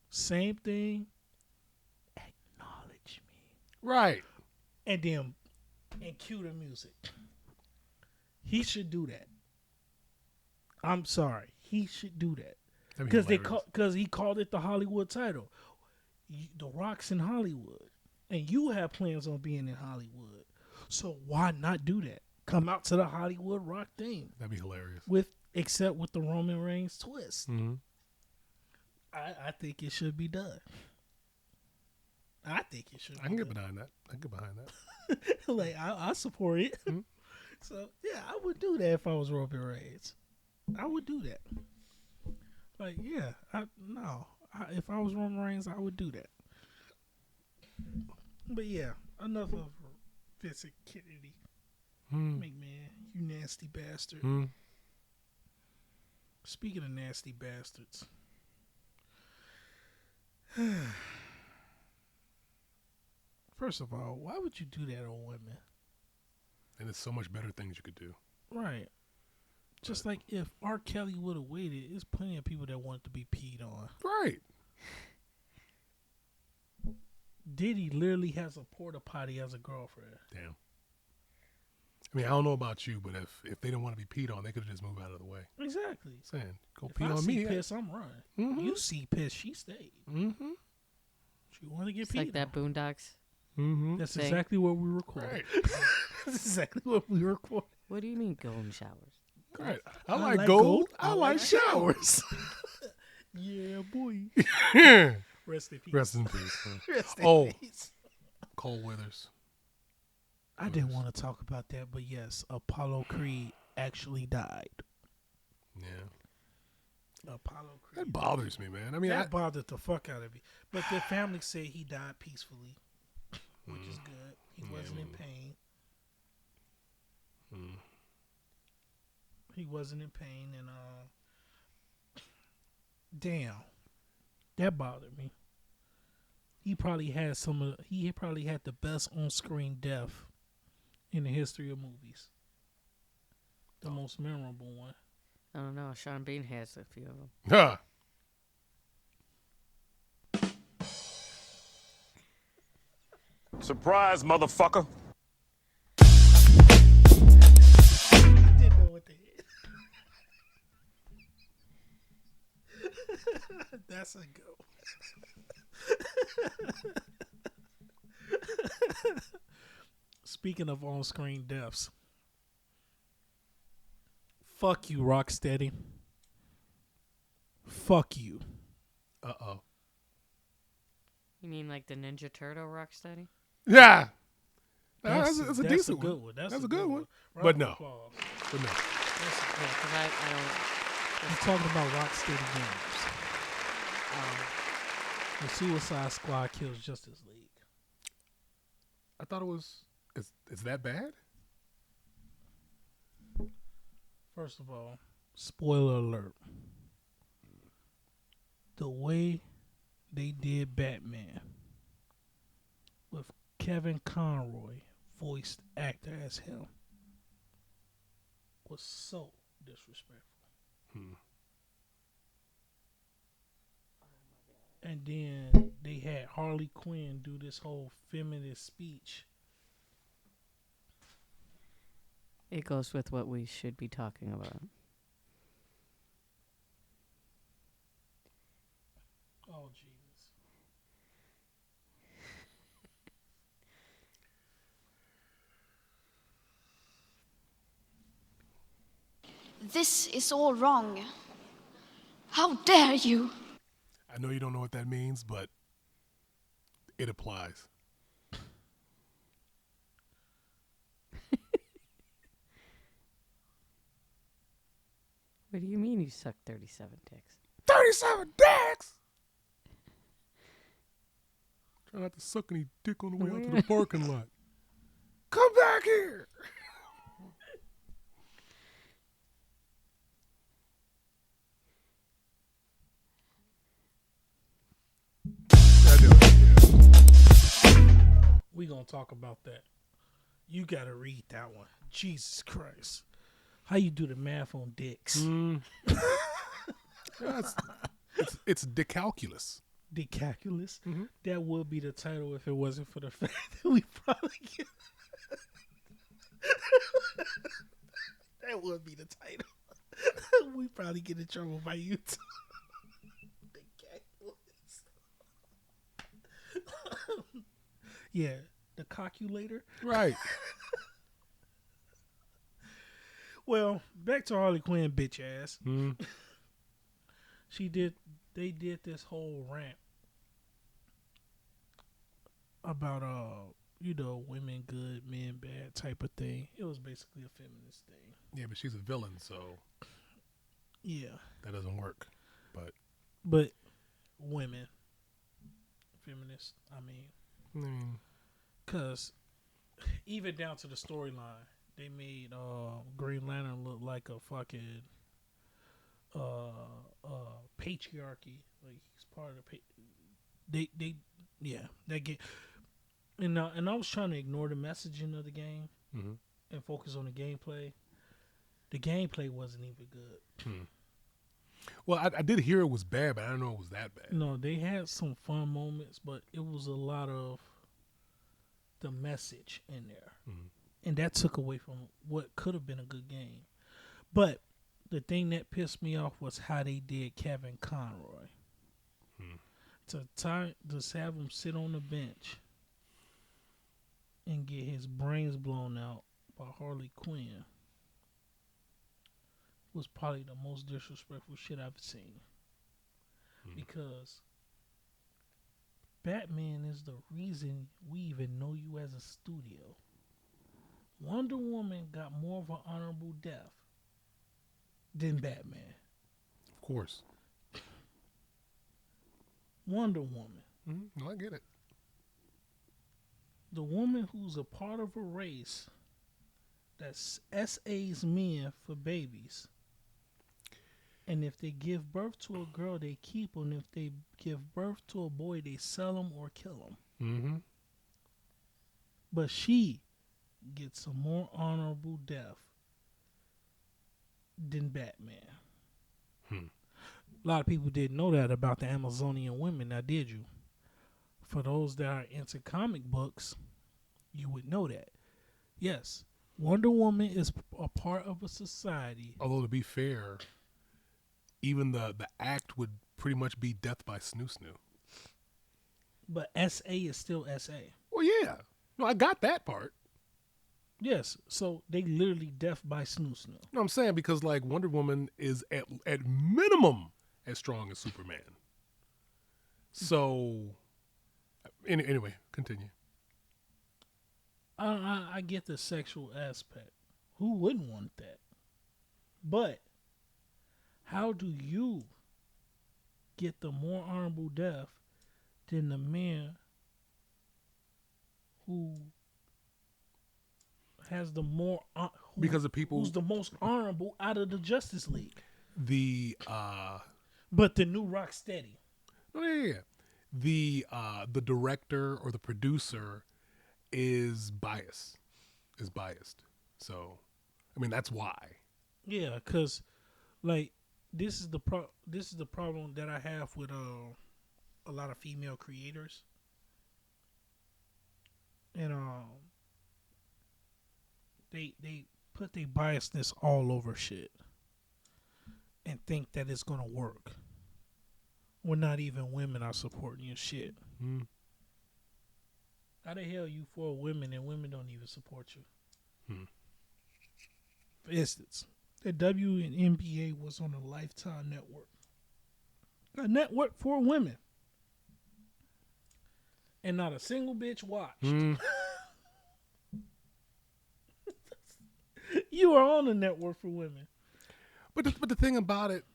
Speaker 1: same thing, acknowledge me.
Speaker 2: Right.
Speaker 1: And then, and cue the music. He should do that. I'm sorry. He should do that. Because he called it the Hollywood title. The Rock's in Hollywood. And you have plans on being in Hollywood. So why not do that? Come out to the Hollywood Rock theme.
Speaker 2: That'd be hilarious.
Speaker 1: Except with the Roman Reigns twist.
Speaker 2: Mm-hmm.
Speaker 1: I think it should be done. I think it should
Speaker 2: I can get behind that.
Speaker 1: Like, I support it. Mm-hmm. So, yeah, I would do that if I was Roman Reigns. I would do that. Like, yeah, if I was Roman Reigns, I would do that. But, yeah, enough of Vincent Kennedy. McMahon, you nasty bastard. Speaking of nasty bastards. First of all, why would you do that on women?
Speaker 2: And there's so much better things you could do.
Speaker 1: Right. Just like if R. Kelly would have waited, there's plenty of people that wanted to be peed on.
Speaker 2: Right.
Speaker 1: Diddy literally has a porta potty as a girlfriend.
Speaker 2: Damn. I mean, I don't know about you, but if they didn't want to be peed on, they could have just moved out of the way.
Speaker 1: Exactly.
Speaker 2: Saying, go
Speaker 1: if
Speaker 2: pee
Speaker 1: I
Speaker 2: on
Speaker 1: see
Speaker 2: me.
Speaker 1: piss, I'm running.
Speaker 2: Mm-hmm.
Speaker 1: You see piss, she stayed.
Speaker 2: Mm-hmm.
Speaker 1: She wanted to get
Speaker 3: It's
Speaker 1: peed
Speaker 3: like that
Speaker 1: on.
Speaker 3: Boondocks.
Speaker 2: Mm-hmm.
Speaker 1: That's
Speaker 3: thing.
Speaker 1: exactly what we recorded.
Speaker 2: Right.
Speaker 1: That's exactly what we recorded.
Speaker 3: What do you mean golden showers?
Speaker 2: Right. I like gold. I like showers.
Speaker 1: Yeah, boy. Rest in peace.
Speaker 2: Rest in peace.
Speaker 1: Rest in peace.
Speaker 2: Cole Withers.
Speaker 1: I didn't want to talk about that, but yes, Apollo Creed actually died.
Speaker 2: Yeah.
Speaker 1: Apollo Creed.
Speaker 2: That bothers me, man. I mean,
Speaker 1: That bothered the fuck out of me. But the family said he died peacefully, which is good. He wasn't in pain. He wasn't in pain, and damn, that bothered me. He probably had he probably had the best on-screen death in the history of movies. The most memorable one.
Speaker 3: I don't know. Sean Bean has a few of them.
Speaker 2: Huh.
Speaker 6: Surprise, motherfucker.
Speaker 1: I didn't know what they had. That's a go. Speaking of on-screen deaths, fuck you, Rocksteady. Fuck you.
Speaker 2: Uh-oh.
Speaker 3: You mean like the Ninja Turtle Rocksteady?
Speaker 2: Yeah.
Speaker 1: That's
Speaker 2: That's a
Speaker 1: a
Speaker 2: decent
Speaker 1: good
Speaker 2: one.
Speaker 1: one.
Speaker 2: That's a good one.
Speaker 1: Round
Speaker 2: But
Speaker 1: of
Speaker 2: no.
Speaker 1: applause.
Speaker 2: But no.
Speaker 3: Yeah, because I don't.
Speaker 1: I'm talking about Rocksteady games. The Suicide Squad kills Justice League.
Speaker 2: I thought it was... Is that bad?
Speaker 1: First of all, spoiler alert. The way they did Batman with Kevin Conroy voiced actor as him was so disrespectful. And then they had Harley Quinn do this whole feminist speech.
Speaker 3: It goes with what we should be talking about.
Speaker 1: Oh, Jesus.
Speaker 5: This is all wrong. How dare you?
Speaker 2: I know you don't know what that means, but it applies.
Speaker 3: What do you mean you suck 37 dicks?
Speaker 2: 37 dicks! Try not to suck any dick on the way out to the parking lot. Come back here! I do it, yeah.
Speaker 1: We gonna talk about that. You gotta read that one. Jesus Christ. How you do the math on dicks?
Speaker 2: Yeah, it's decalculus.
Speaker 1: Decalculus? That would be the title if it wasn't for the fact that we probably get... That would be the title. We probably get in trouble by YouTube. Decalculus. Yeah, the calculator.
Speaker 2: Right.
Speaker 1: Well, back to Harley Quinn, bitch ass. They did this whole rant about women good, men bad type of thing. It was basically a feminist thing.
Speaker 2: Yeah, but she's a villain, so
Speaker 1: Yeah.
Speaker 2: that doesn't work.
Speaker 1: But women, feminists, I mean, because even down to the storyline, they made Green Lantern look like a fucking patriarchy. Like he's part of the that game. And I was trying to ignore the messaging of the game and focus on the gameplay. The gameplay wasn't even good.
Speaker 2: Well, I did hear it was bad, but I don't know it was that bad.
Speaker 1: No, they had some fun moments, but it was a lot of the message in there. And that took away from what could have been a good game. But the thing that pissed me off was how they did Kevin Conroy. To have him sit on the bench and get his brains blown out by Harley Quinn was probably the most disrespectful shit I've seen. Because Batman is the reason we even know you as a studio. Wonder Woman got more of an honorable death than Batman.
Speaker 2: Of course.
Speaker 1: Wonder Woman.
Speaker 2: No, I get it.
Speaker 1: The woman who's a part of a race that SAs men for babies. And if they give birth to a girl, they keep them. If they give birth to a boy, they sell them or kill them.
Speaker 2: Mm-hmm.
Speaker 1: But she gets a more honorable death than Batman. A lot of people didn't know that about the Amazonian women. Now, did you? For those that are into comic books, you would know that. Yes, Wonder Woman is a part of a society.
Speaker 2: Although, to be fair, even the act would pretty much be death by snoo-snoo.
Speaker 1: But SA is still SA.
Speaker 2: Well, yeah. No, I got that part.
Speaker 1: Yes, so they literally death by snoo-snoo.
Speaker 2: You know what I'm saying? Because, like, Wonder Woman is at minimum as strong as Superman. So, anyway, continue.
Speaker 1: I get the sexual aspect. Who wouldn't want that? But how do you get the more honorable death than the man who has the more
Speaker 2: Because the people
Speaker 1: who's the most honorable out of the Justice League?
Speaker 2: But
Speaker 1: the new Rocksteady.
Speaker 2: Oh yeah. The director or the producer is biased. So, I mean, that's why.
Speaker 1: Yeah, cause like this is the problem that I have with a lot of female creators, and they put their biasness all over shit and think that it's gonna work. When not even women are supporting your shit. How the hell you for women and women don't even support you? For instance, the WNBA was on a Lifetime network. A network for women. And not a single bitch watched. You are on a network for women.
Speaker 2: But the thing about it,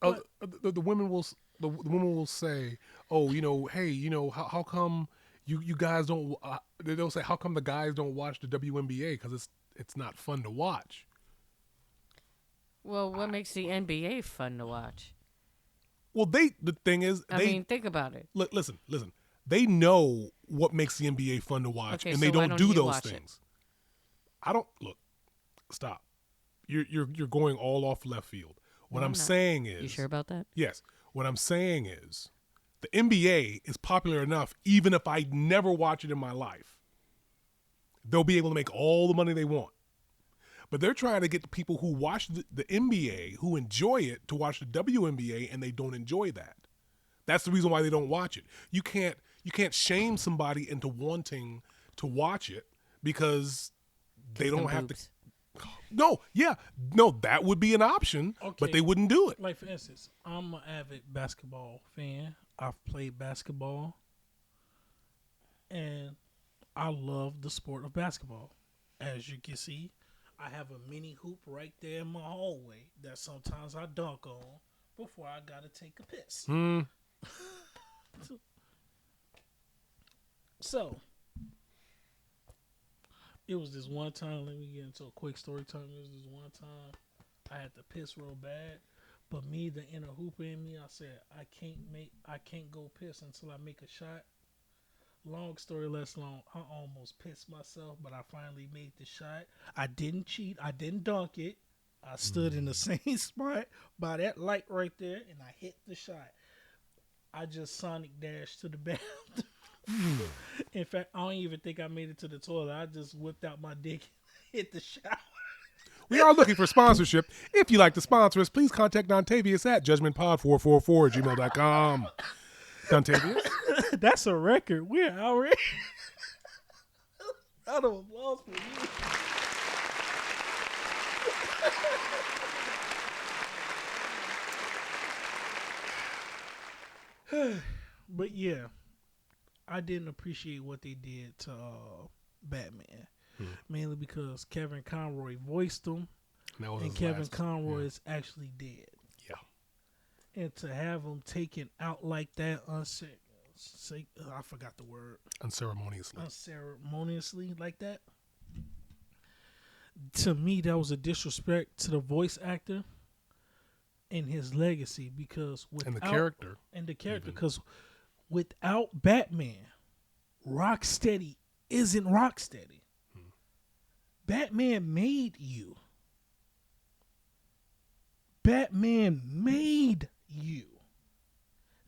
Speaker 2: the women will say, oh, hey, how come you guys don't? They'll say, how come the guys don't watch the WNBA? Because it's not fun to watch.
Speaker 3: Well, what makes the NBA fun to watch?
Speaker 2: Well, the thing is,
Speaker 3: I mean, think about it.
Speaker 2: Listen. They know what makes the NBA fun to watch,
Speaker 3: Okay,
Speaker 2: and
Speaker 3: so
Speaker 2: they
Speaker 3: why
Speaker 2: don't
Speaker 3: don't
Speaker 2: do
Speaker 3: you
Speaker 2: those
Speaker 3: watch
Speaker 2: things. I don't look. Stop. You're going all off left field. What I'm saying is,
Speaker 3: you sure about that?
Speaker 2: Yes. What I'm saying is, the NBA is popular enough, even if I never watch it in my life, they'll be able to make all the money they want. But they're trying to get the people who watch the NBA, who enjoy it, to watch the WNBA, and they don't enjoy that. That's the reason why they don't watch it. You can't shame somebody into wanting to watch it because they don't have
Speaker 3: boobs.
Speaker 2: to. No, that would be an option, but they wouldn't do it.
Speaker 1: Like, for instance, I'm an avid basketball fan. I've played basketball, and I love the sport of basketball. As you can see, I have a mini hoop right there in my hallway that sometimes I dunk on before I gotta take a piss. So, it was this one time, let me get into a quick story time. It was this one time I had to piss real bad, but me, the inner hooper in me, I said, I can't go piss until I make a shot. Long story less long, I almost pissed myself, but I finally made the shot. I didn't cheat. I didn't dunk it. I stood in the same spot by that light right there, and I hit the shot. I just sonic dashed to the bathroom. In fact, I don't even think I made it to the toilet. I just whipped out my dick and hit the shower.
Speaker 2: We are looking for sponsorship. If you'd like to sponsor us, please contact Dontavius at judgmentpod444@gmail.com. Dontavius?
Speaker 1: That's a record. We're already. Round of applause for you. But yeah, I didn't appreciate what they did to Batman. mainly because Kevin Conroy voiced him, and Kevin Conroy is actually dead.
Speaker 2: Yeah.
Speaker 1: And to have him taken out like that, I forgot the word. Unceremoniously like that. To me, that was a disrespect to the voice actor and his legacy, because
Speaker 2: the character,
Speaker 1: because without Batman, Rocksteady isn't Rocksteady. Batman made you. Batman made you.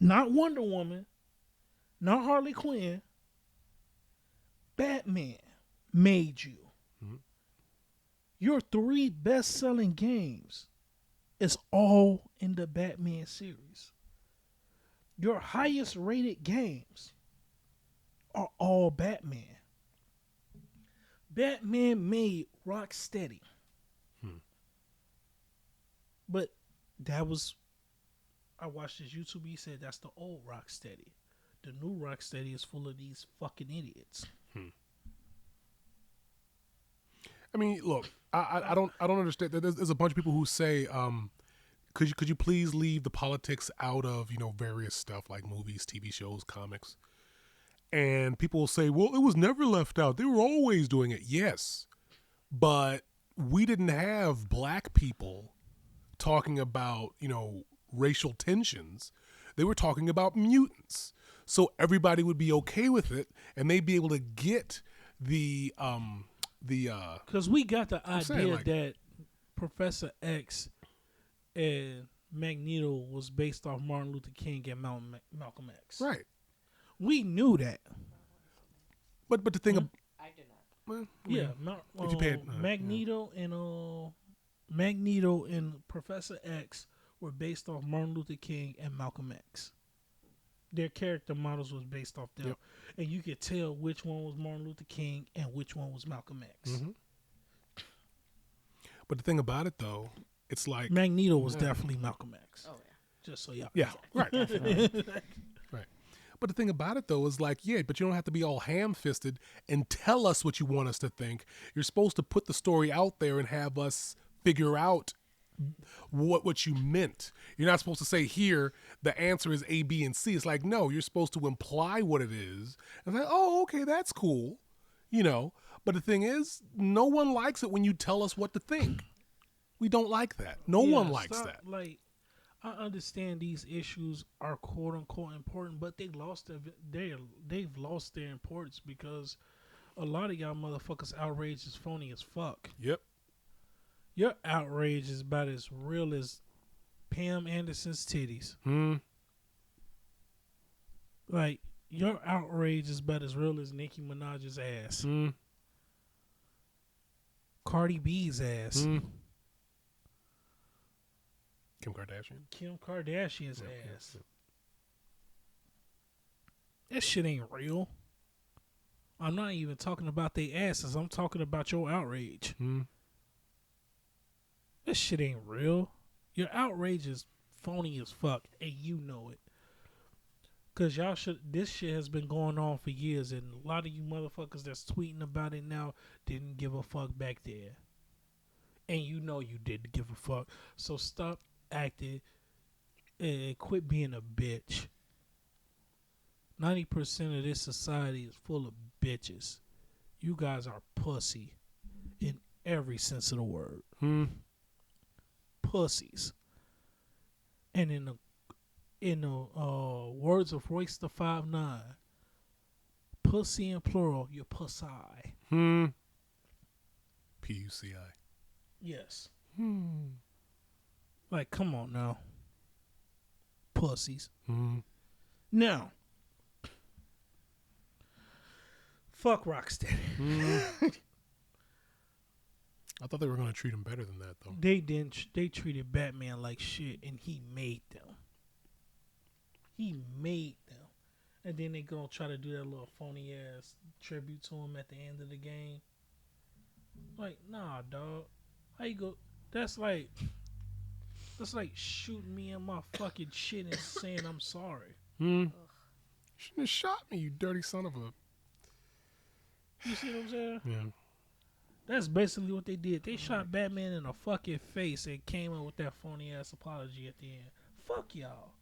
Speaker 1: Not Wonder Woman, not Harley Quinn. Batman made you. Your 3 best-selling games is all in the Batman series. Your highest-rated games are all Batman. Batman made Rocksteady. But that was... I watched this YouTube, he said that's the old Rocksteady. The new Rocksteady is full of these fucking idiots.
Speaker 2: I mean, look, I don't understand. There's a bunch of people who say, could you please leave the politics out of, various stuff like movies, TV shows, comics? And people will say, well, it was never left out. They were always doing it. Yes, but we didn't have black people talking about, racial tensions. They were talking about mutants. So everybody would be okay with it, and they'd be able to get the
Speaker 1: because we got the idea that Professor X and Magneto was based off Martin Luther King and Malcolm X.
Speaker 2: Right.
Speaker 1: We knew that.
Speaker 2: But the thing,
Speaker 3: I did not.
Speaker 2: If you paid,
Speaker 1: Magneto and Professor X were based off Martin Luther King and Malcolm X. Their character models was based off them. Yep. And you could tell which one was Martin Luther King and which one was Malcolm X.
Speaker 2: But the thing about it, though, it's like...
Speaker 1: Magneto was definitely Malcolm X. Oh, yeah. Just so y'all
Speaker 2: yeah, right. Right. But the thing about it, though, is like, but you don't have to be all ham-fisted and tell us what you want us to think. You're supposed to put the story out there and have us figure out what you meant. You're not supposed to say, here, the answer is A, B, and C. It's like, no, you're supposed to imply what it is. And like, oh, okay, that's cool. But the thing is, no one likes it when you tell us what to think. We don't like that. No one likes that.
Speaker 1: Like, I understand these issues are quote unquote important, but they've lost their importance because a lot of y'all motherfuckers' outrage is phony as fuck.
Speaker 2: Yep.
Speaker 1: Your outrage is about as real as Pam Anderson's titties. Like, your outrage is about as real as Nicki Minaj's ass. Cardi B's ass. Kim Kardashian's ass. That shit ain't real. I'm not even talking about their asses. I'm talking about your outrage. This shit ain't real. Your outrage is phony as fuck, and you know it. Cause this shit has been going on for years, and a lot of you motherfuckers that's tweeting about it now didn't give a fuck back there. And you know you didn't give a fuck. So stop acting and quit being a bitch. 90% of this society is full of bitches. You guys are pussy in every sense of the word. Pussies. And in the words of Royce the 5'9", pussy in plural, you're pussy.
Speaker 2: P-U-C-I.
Speaker 1: Yes. Like, come on now. Pussies. Now, fuck Rocksteady.
Speaker 2: I thought they were going to treat him better than that, though.
Speaker 1: They didn't. They treated Batman like shit, and he made them. And then they gonna try to do that little phony ass tribute to him at the end of the game. Like, nah, dog. How you go? That's like shooting me in my fucking shit and saying I'm sorry.
Speaker 2: You shouldn't have shot me, you dirty son of a...
Speaker 1: You see what I'm saying?
Speaker 2: Yeah.
Speaker 1: That's basically what they did. They shot Batman in the fucking face and came up with that phony ass apology at the end. Fuck y'all.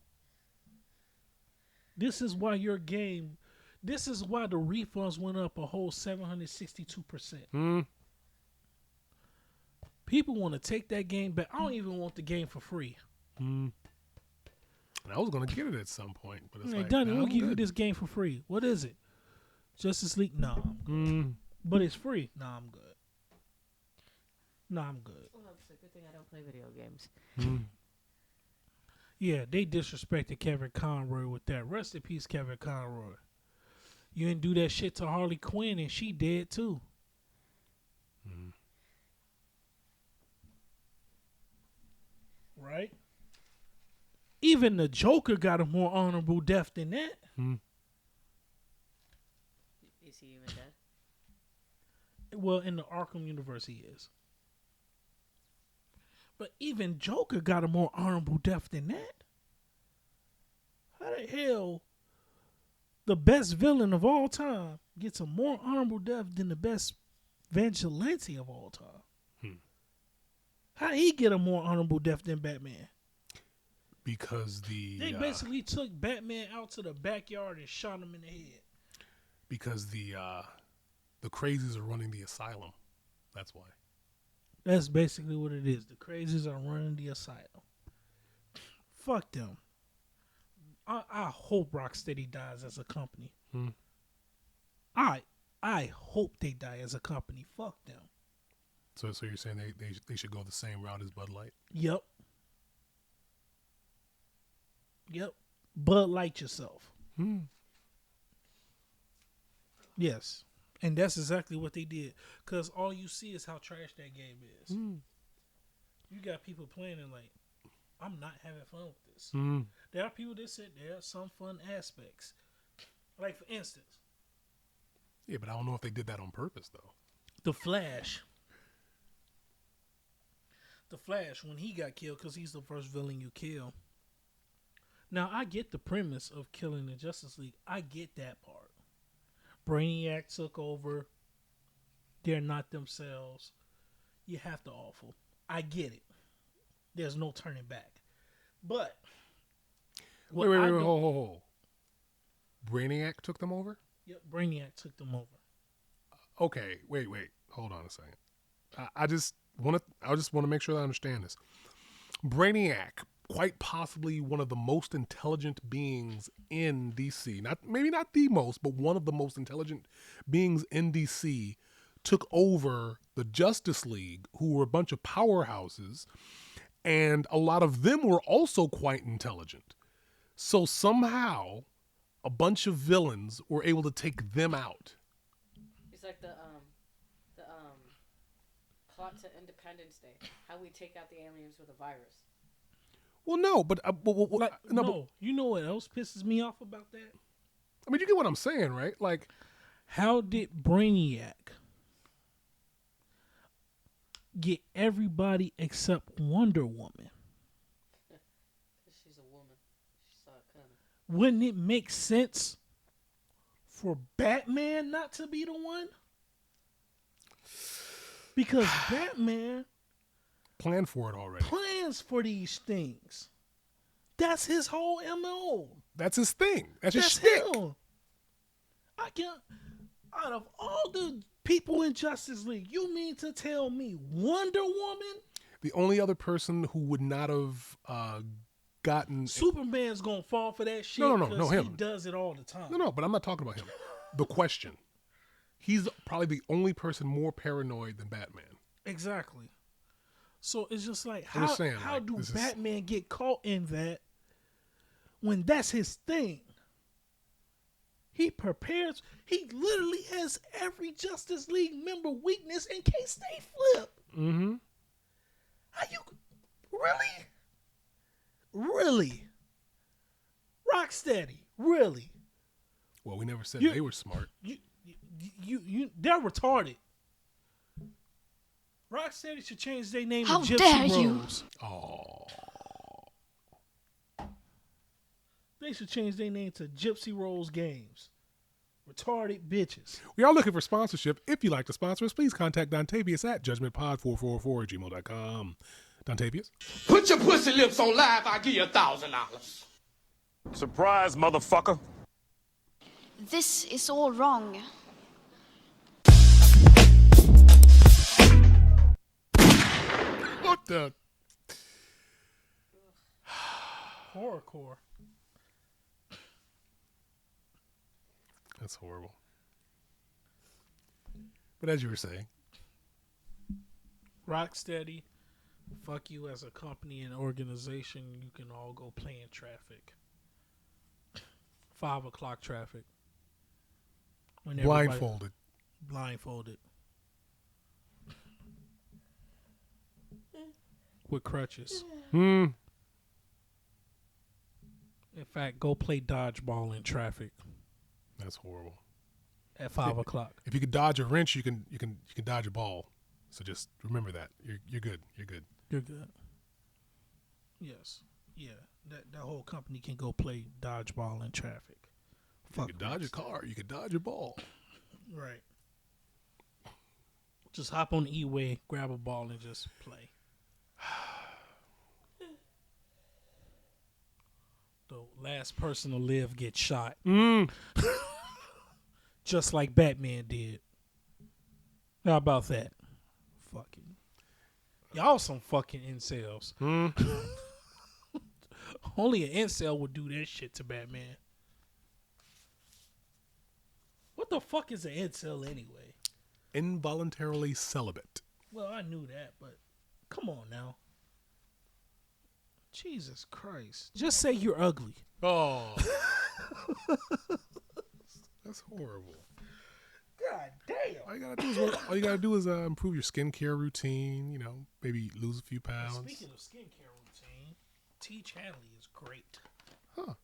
Speaker 1: This is why your game. This is why the refunds went up a whole 762%. People want to take that game back. I don't even want the game for free.
Speaker 2: And I was gonna get it at some point, but it's like,
Speaker 1: done.
Speaker 2: nah,
Speaker 1: We'll
Speaker 2: I'm
Speaker 1: give you
Speaker 2: good.
Speaker 1: this game for free. What is it? Justice League? No. But it's free. Nah, I'm good. Nah, I'm good.
Speaker 3: Well, it's a good thing I don't play video games.
Speaker 1: Yeah, they disrespected Kevin Conroy with that. Rest in peace, Kevin Conroy. You didn't do that shit to Harley Quinn, and she dead too. Right? Even the Joker got a more honorable death than that.
Speaker 3: Is he even dead?
Speaker 1: Well, in the Arkham universe, he is. But even Joker got a more honorable death than that. How the hell the best villain of all time gets a more honorable death than the best vigilante of all time? How he get a more honorable death than Batman?
Speaker 2: Because
Speaker 1: They basically took Batman out to the backyard and shot him in the head.
Speaker 2: Because the crazies are running the asylum. That's why.
Speaker 1: That's basically what it is. The crazies are running the asylum. Fuck them. I hope Rocksteady dies as a company. I hope they die as a company. Fuck them.
Speaker 2: So you're saying they should go the same route as Bud Light?
Speaker 1: Yep. Bud Light yourself. Yes. And that's exactly what they did. Because all you see is how trash that game is. You got people playing and like, I'm not having fun with this. There are people that said there are some fun aspects. Like, for instance.
Speaker 2: Yeah, but I don't know if they did that on purpose, though.
Speaker 1: The Flash. When he got killed, because he's the first villain you kill. Now, I get the premise of killing the Justice League. I get that part. Brainiac took over. They're not themselves. You have to awful. I get it. There's no turning back. But
Speaker 2: Wait, hold. Brainiac took them over?
Speaker 1: Yep, Brainiac took them over.
Speaker 2: Okay, wait. Hold on a second. I just want to make sure that I understand this. Brainiac, quite possibly one of the most intelligent beings in DC. Maybe not the most, but one of the most intelligent beings in DC, took over the Justice League, who were a bunch of powerhouses, and a lot of them were also quite intelligent. So somehow, a bunch of villains were able to take them out.
Speaker 3: It's like the plot to Independence Day. How we take out the aliens with a virus.
Speaker 2: Well, no, but
Speaker 1: no. You know what else pisses me off about that?
Speaker 2: I mean, you get what I'm saying, right? Like,
Speaker 1: how did Brainiac get everybody except Wonder Woman?
Speaker 3: She's a woman. She saw it coming.
Speaker 1: Wouldn't it make sense for Batman not to be the one? Because Batman
Speaker 2: planned for it already.
Speaker 1: Plans for these things. That's his whole MO.
Speaker 2: That's his thing. That's his shtick.
Speaker 1: Him. I can't. Out of all the people in Justice League, you mean to tell me Wonder Woman?
Speaker 2: The only other person who would not have gotten
Speaker 1: Superman's gonna fall for that shit.
Speaker 2: No, him.
Speaker 1: He does it all the time.
Speaker 2: No, but I'm not talking about him. The question. He's probably the only person more paranoid than Batman.
Speaker 1: Exactly. So it's just like, how do Batman get caught in that when that's his thing? He prepares. He literally has every Justice League member weakness in case they flip. How you really? Rocksteady, really?
Speaker 2: Well, we never said they were smart.
Speaker 1: They're retarded. Rocksteady should change their name
Speaker 5: How
Speaker 1: to Gypsy
Speaker 5: dare
Speaker 1: Rose.
Speaker 5: you?
Speaker 2: Oh.
Speaker 1: They should change their name to Gypsy Rose Games. Retarded bitches.
Speaker 2: We are looking for sponsorship. If you'd like to sponsor us, please contact Dontavius at judgmentpod444@gmail.com. Dontavius?
Speaker 4: Put your pussy lips on live, I'll give you $1,000.
Speaker 6: Surprise, motherfucker.
Speaker 5: This is all wrong.
Speaker 2: What the?
Speaker 1: Horrorcore.
Speaker 2: That's horrible. But as you were saying,
Speaker 1: Rocksteady, fuck you as a company and organization. You can all go play in traffic. 5 o'clock traffic. When everybody- Blindfolded. With crutches. In fact, go play dodgeball in traffic
Speaker 2: That's horrible.
Speaker 1: at 5 o'clock.
Speaker 2: If you can dodge a wrench, you can dodge a ball. So just remember that. You're good. You're good.
Speaker 1: You're good. Yes. Yeah. That whole company can go play dodgeball in traffic.
Speaker 2: You can dodge a car. You can dodge a ball.
Speaker 1: Right. Just hop on the E-way, grab a ball, and just play. The last person to live gets shot. Just like Batman did. How about that? Fucking. Y'all some fucking incels. Only an incel would do that shit to Batman. What the fuck is an incel anyway?
Speaker 2: Involuntarily celibate.
Speaker 1: Well, I knew that, but come on now. Jesus Christ. Just say you're ugly.
Speaker 2: Oh. That's horrible.
Speaker 1: God damn.
Speaker 2: All you gotta do is improve your skincare routine. You know, maybe lose a few pounds.
Speaker 1: Speaking of skincare routine, Teach Hanley is great.
Speaker 2: Huh.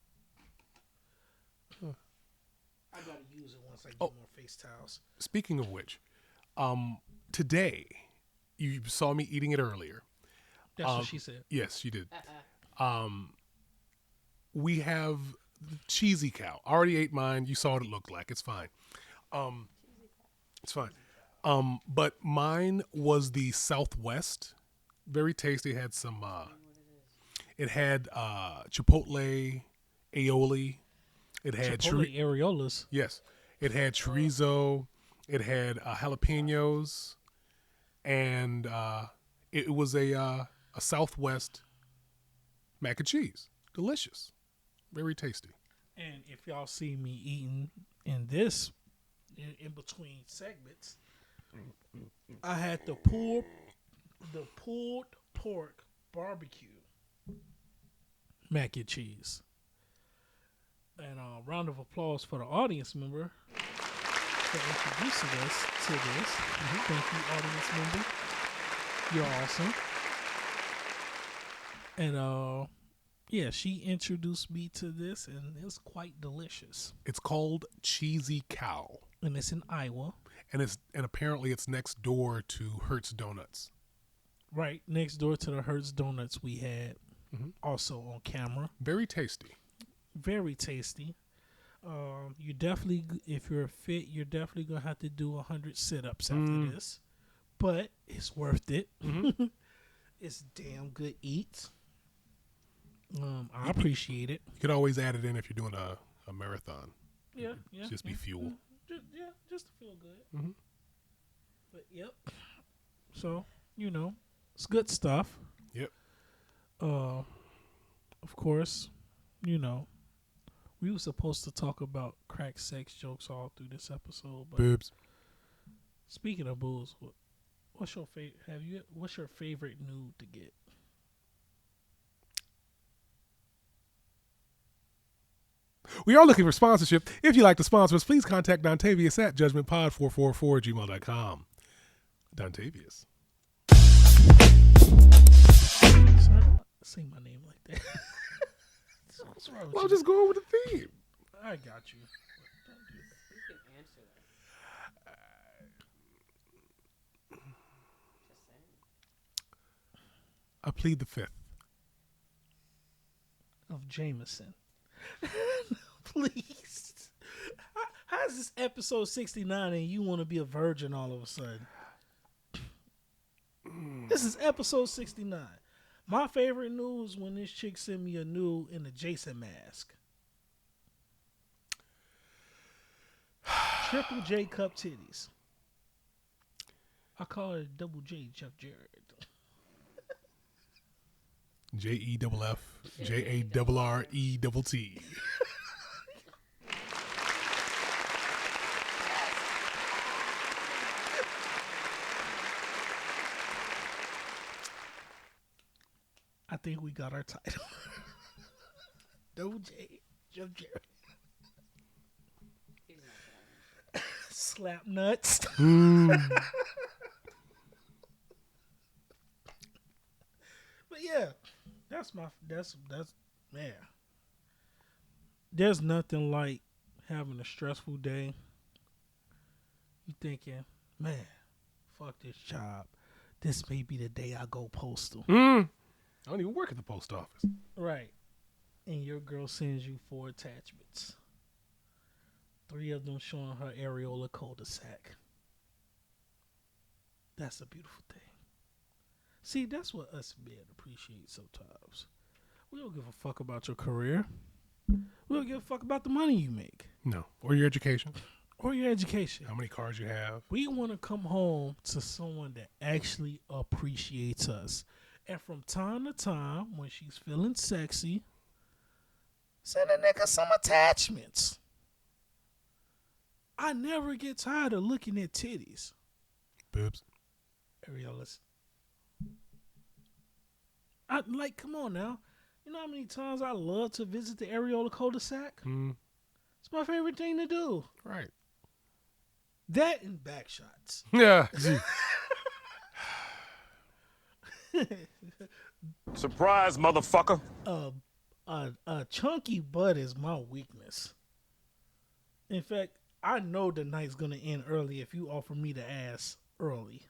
Speaker 1: I gotta use it once I get more face towels.
Speaker 2: Speaking of which, today you saw me eating it earlier.
Speaker 1: That's what she said.
Speaker 2: Yes, you did. We have cheesy cow. I already ate mine. You saw what it looked like. It's fine. It's fine. But mine was the Southwest. Very tasty. It had some. It had chipotle aioli. It had
Speaker 1: Chipotle areolas.
Speaker 2: Yes, it had chorizo. It had jalapenos, and it was a Southwest mac and cheese. Delicious, very tasty.
Speaker 1: And if y'all see me eating in this, in between segments, I had the pulled pork barbecue mac and cheese. And a round of applause for the audience member for introducing us to this. Thank you, audience member. You're awesome. And yeah, she introduced me to this, and it's quite delicious.
Speaker 2: It's called Cheesy Cow,
Speaker 1: And it's in Iowa.
Speaker 2: and apparently it's next door to Hertz Donuts.
Speaker 1: Right next door to the Hertz Donuts we had, also on camera.
Speaker 2: Very tasty.
Speaker 1: Very tasty. You definitely, if you're fit, you're definitely gonna have to do 100 sit-ups after this, but it's worth it. It's damn good eats. I appreciate it.
Speaker 2: You could always add it in if you're doing a marathon.
Speaker 1: Yeah.
Speaker 2: Just be fuel.
Speaker 1: Just to feel good. But yep. So it's good stuff.
Speaker 2: Yep.
Speaker 1: Of course, we were supposed to talk about crack sex jokes all through this episode, but
Speaker 2: Boobs.
Speaker 1: speaking of boobs, what's your what's your favorite nude to get?
Speaker 2: We are looking for sponsorship. If you'd like to sponsor us, please contact Dontavius at judgmentpod444@gmail.com. Dontavius.
Speaker 1: Sorry, don't say my name like that. What's wrong with
Speaker 2: Well,
Speaker 1: you?
Speaker 2: just go with the theme.
Speaker 1: I got you.
Speaker 2: I plead the fifth.
Speaker 1: Of Jameson. Please. How is this episode 69 and you want to be a virgin all of a sudden? This is episode 69. My favorite news when this chick sent me a nude in a Jason mask. Triple J cup titties. I call it double J Jeff Jarrett.
Speaker 2: JEFF JARRETT.
Speaker 1: I think we got our title. Double J Jeff Jarrett. Slap nuts. But yeah, that's man. There's nothing like having a stressful day. You thinking, man, fuck this job. This may be the day I go postal.
Speaker 2: I don't even work at the post office.
Speaker 1: Right. And your girl sends you 4 attachments. 3 of them showing her areola cul-de-sac. That's a beautiful thing. See, that's what us men appreciate sometimes. We don't give a fuck about your career. We don't give a fuck about the money you make.
Speaker 2: No. Or your education.
Speaker 1: Or your education.
Speaker 2: How many cars you have.
Speaker 1: We want to come home to someone that actually appreciates us. And from time to time, when she's feeling sexy, send a nigga some attachments. I never get tired of looking at titties.
Speaker 2: Boobs.
Speaker 1: Areolas. Come on now. You know how many times I love to visit the areola cul-de-sac? It's my favorite thing to do.
Speaker 2: Right.
Speaker 1: That and back shots.
Speaker 2: Yeah.
Speaker 6: Surprise, motherfucker.
Speaker 1: A chunky butt is my weakness. In fact, I know the night's gonna end early if you offer me the ass early.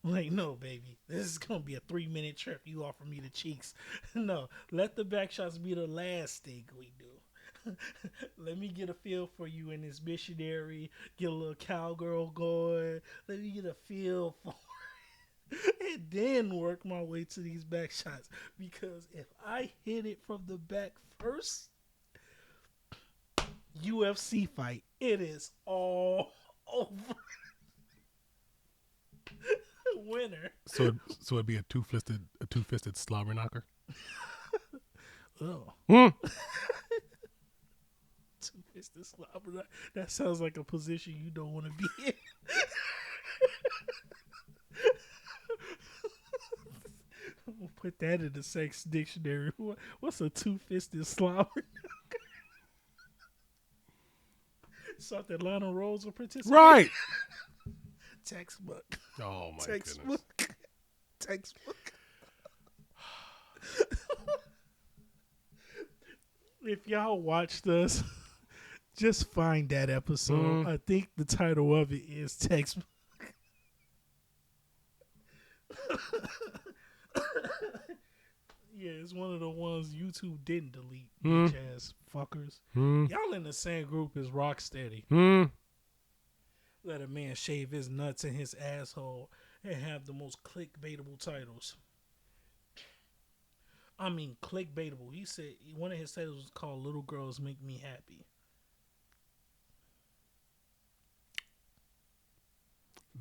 Speaker 1: Like, no, baby. This is going to be a 3-minute trip. You offer me the cheeks. No, let the back shots be the last thing we do. Let me get a feel for you in this missionary. Get a little cowgirl going. Let me get a feel for it. And then work my way to these back shots. Because if I hit it from the back first, UFC fight, it is all over. Winner.
Speaker 2: So it'd be a two-fisted slobber knocker.
Speaker 1: Oh. Two-fisted slobber knocker. That sounds like a position you don't want to be in. I'm gonna put that in the sex dictionary. What's a two-fisted slobber knocker? Something Lionel Rose will participate.
Speaker 2: Right.
Speaker 1: Textbook.
Speaker 2: Oh my
Speaker 1: Textbook.
Speaker 2: goodness.
Speaker 1: Textbook. If y'all watched us, just find that episode. I think the title of it is Textbook. Yeah, it's one of the ones YouTube didn't delete. Bitch ass fuckers. Y'all in the same group as Rocksteady. Let a man shave his nuts and his asshole and have the most clickbaitable titles. I mean, clickbaitable. He said one of his titles was called "Little Girls Make Me Happy."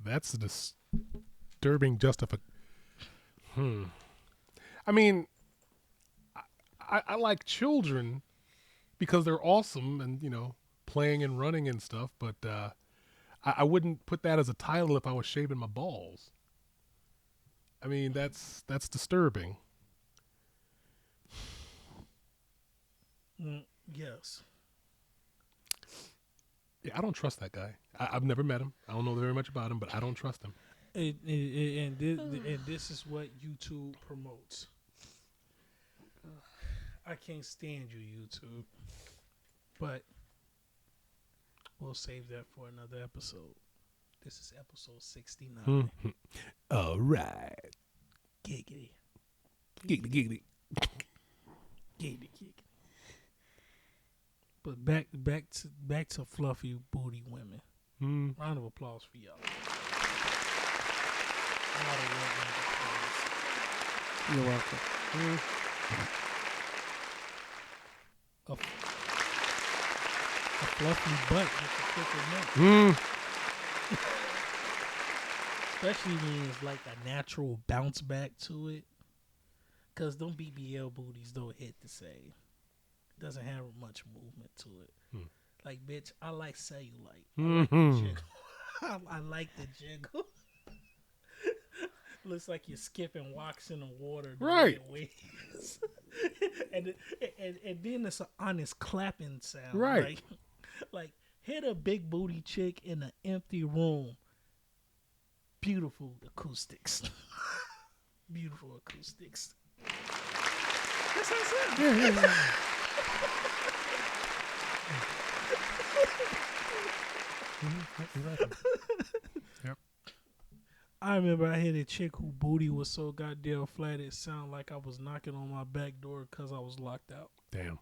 Speaker 2: That's a disturbing justification. I mean, I like children because they're awesome and, you know, playing and running and stuff, but I wouldn't put that as a title if I was shaving my balls. I mean, that's disturbing.
Speaker 1: Yes.
Speaker 2: Yeah, I don't trust that guy. I've never met him. I don't know very much about him, but I don't trust him.
Speaker 1: And this is what YouTube promotes. I can't stand you, YouTube. But we'll save that for another episode. This is episode 69.
Speaker 2: All right.
Speaker 1: Giggity.
Speaker 2: Giggity, giggity.
Speaker 1: Giggity, giggity. But back to fluffy booty women. Round of applause for y'all.
Speaker 3: You're welcome.
Speaker 1: A fluffy butt with a quicker neck. Especially when it's like a natural bounce back to it. Because them BBL booties don't hit the same. Doesn't have much movement to it. Like, bitch, I like cellulite. I like the jiggle. I like the jiggle. Looks like you're skipping walks in the water.
Speaker 2: Right.
Speaker 1: and then it's an honest clapping sound.
Speaker 2: Right.
Speaker 1: Like hit a big booty chick in an empty room. Beautiful acoustics. Beautiful acoustics. That's how it sounds.
Speaker 2: Yep.
Speaker 1: I remember I had a chick who booty was so goddamn flat it sounded like I was knocking on my back door because I was locked out.
Speaker 2: Damn.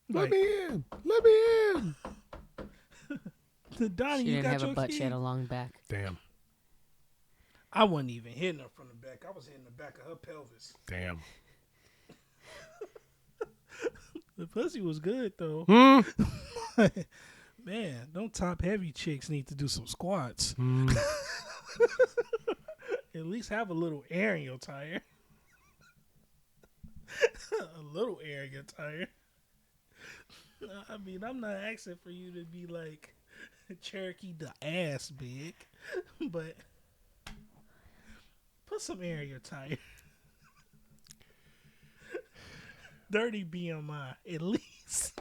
Speaker 1: Like,
Speaker 2: Let me in. Let me in.
Speaker 1: The Donnie,
Speaker 3: She
Speaker 1: you
Speaker 3: didn't
Speaker 1: got
Speaker 3: have
Speaker 1: your
Speaker 3: a butt.
Speaker 1: key?
Speaker 3: She had a long back.
Speaker 2: Damn.
Speaker 1: I wasn't even hitting her from the back. I was hitting the back of her pelvis.
Speaker 2: Damn.
Speaker 1: The pussy was good though. Man, them top heavy chicks need to do some squats. At least have a little air in your tire. A little air in your tire. I mean, I'm not asking for you to be like Cherokee the ass big, but put some air in your tire. Dirty BMI, at least.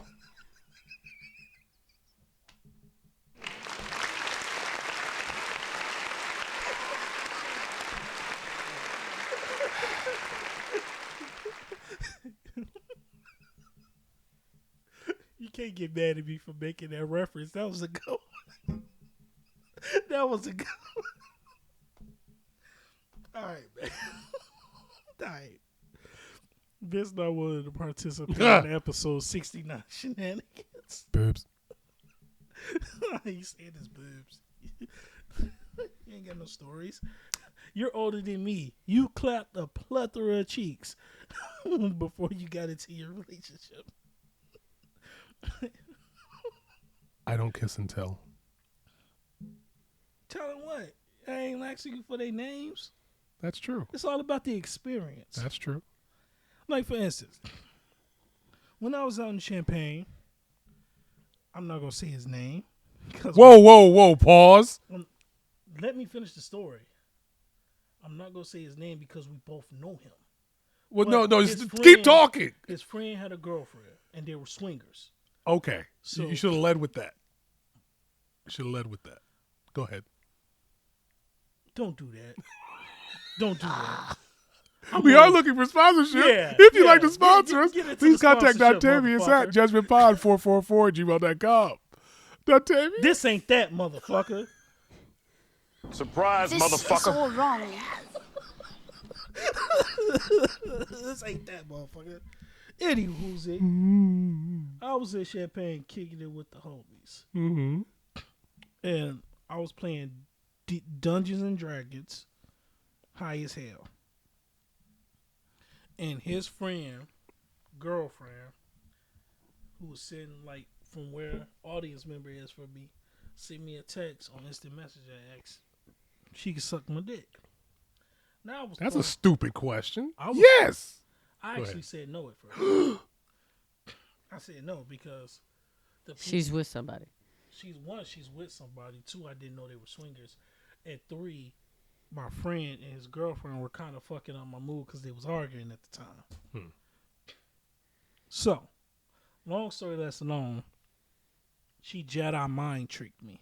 Speaker 1: You can't get mad at me for making that reference. That was a good one. That was a good one. All right, man. All right. Vince not wanted to participate in episode 69 shenanigans.
Speaker 2: Boobs.
Speaker 1: He said his boobs. You ain't got no stories. You're older than me. You clapped a plethora of cheeks before you got into your relationship.
Speaker 2: I don't kiss and tell.
Speaker 1: Tell them what? I ain't asking you for their names.
Speaker 2: That's true.
Speaker 1: It's all about the experience.
Speaker 2: That's true.
Speaker 1: Like, for instance, when I was out in Champaign, I'm not going to say his name.
Speaker 2: Whoa. Pause.
Speaker 1: Let me finish the story. I'm not going to say his name because we both know him.
Speaker 2: Well,
Speaker 1: But
Speaker 2: no.
Speaker 1: his
Speaker 2: Keep talking.
Speaker 1: His friend had a girlfriend, and they were swingers.
Speaker 2: Okay.
Speaker 1: So
Speaker 2: you should have led with that. Go ahead.
Speaker 1: Don't do that. Don't do that.
Speaker 2: We are looking for sponsorship.
Speaker 1: Yeah,
Speaker 2: If you'd like to sponsor us,
Speaker 1: get into
Speaker 2: please
Speaker 1: the
Speaker 2: contact
Speaker 1: sponsorship,
Speaker 2: Octavius at judgmentpod444@gmail.com. Octavius?
Speaker 1: This ain't that, motherfucker.
Speaker 6: Surprise,
Speaker 5: This is
Speaker 6: motherfucker.
Speaker 5: all wrong.
Speaker 1: This ain't that, motherfucker. Anywho's it? I was in Champaign kicking it with the homies.
Speaker 2: Mm-hmm.
Speaker 1: And I was playing Dungeons and Dragons high as hell. And his girlfriend, who was sitting like from where audience member is for me, sent me a text on instant message and asked she could suck my dick. Now
Speaker 2: That's a stupid question.
Speaker 1: Yes. I
Speaker 2: Go
Speaker 1: actually
Speaker 2: ahead.
Speaker 1: said no at first. I said no because
Speaker 3: She's with somebody.
Speaker 1: she's with somebody. 2, I didn't know they were swingers. And 3, my friend and his girlfriend were kind of fucking up my mood because they was arguing at the time. So, long story less known, she Jedi mind tricked me.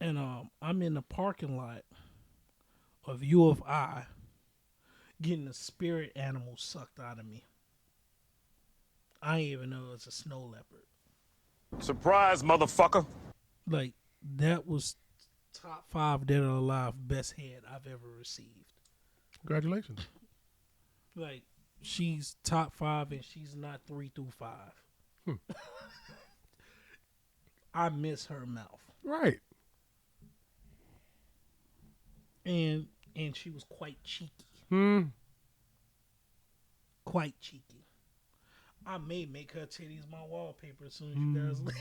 Speaker 1: And I'm in the parking lot of U of I getting a spirit animal sucked out of me. I didn't even know it was a snow leopard.
Speaker 6: Surprise, motherfucker.
Speaker 1: Like, that was top 5 dead or alive best head I've ever received.
Speaker 2: Congratulations.
Speaker 1: Like, she's top 5 and she's not 3 through 5. I miss her mouth.
Speaker 2: Right.
Speaker 1: And she was quite cheeky. Quite cheeky. I may make her titties my wallpaper as soon as you guys leave.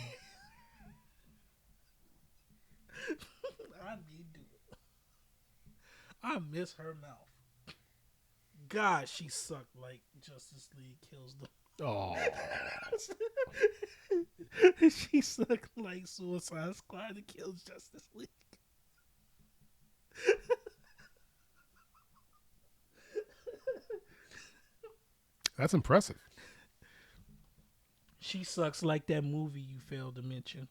Speaker 1: I may do it. I miss her mouth. God, she sucked like Justice League kills them.
Speaker 2: Oh.
Speaker 1: She sucked like Suicide Squad that kills Justice League.
Speaker 2: That's impressive.
Speaker 1: She sucks like that movie you failed to mention.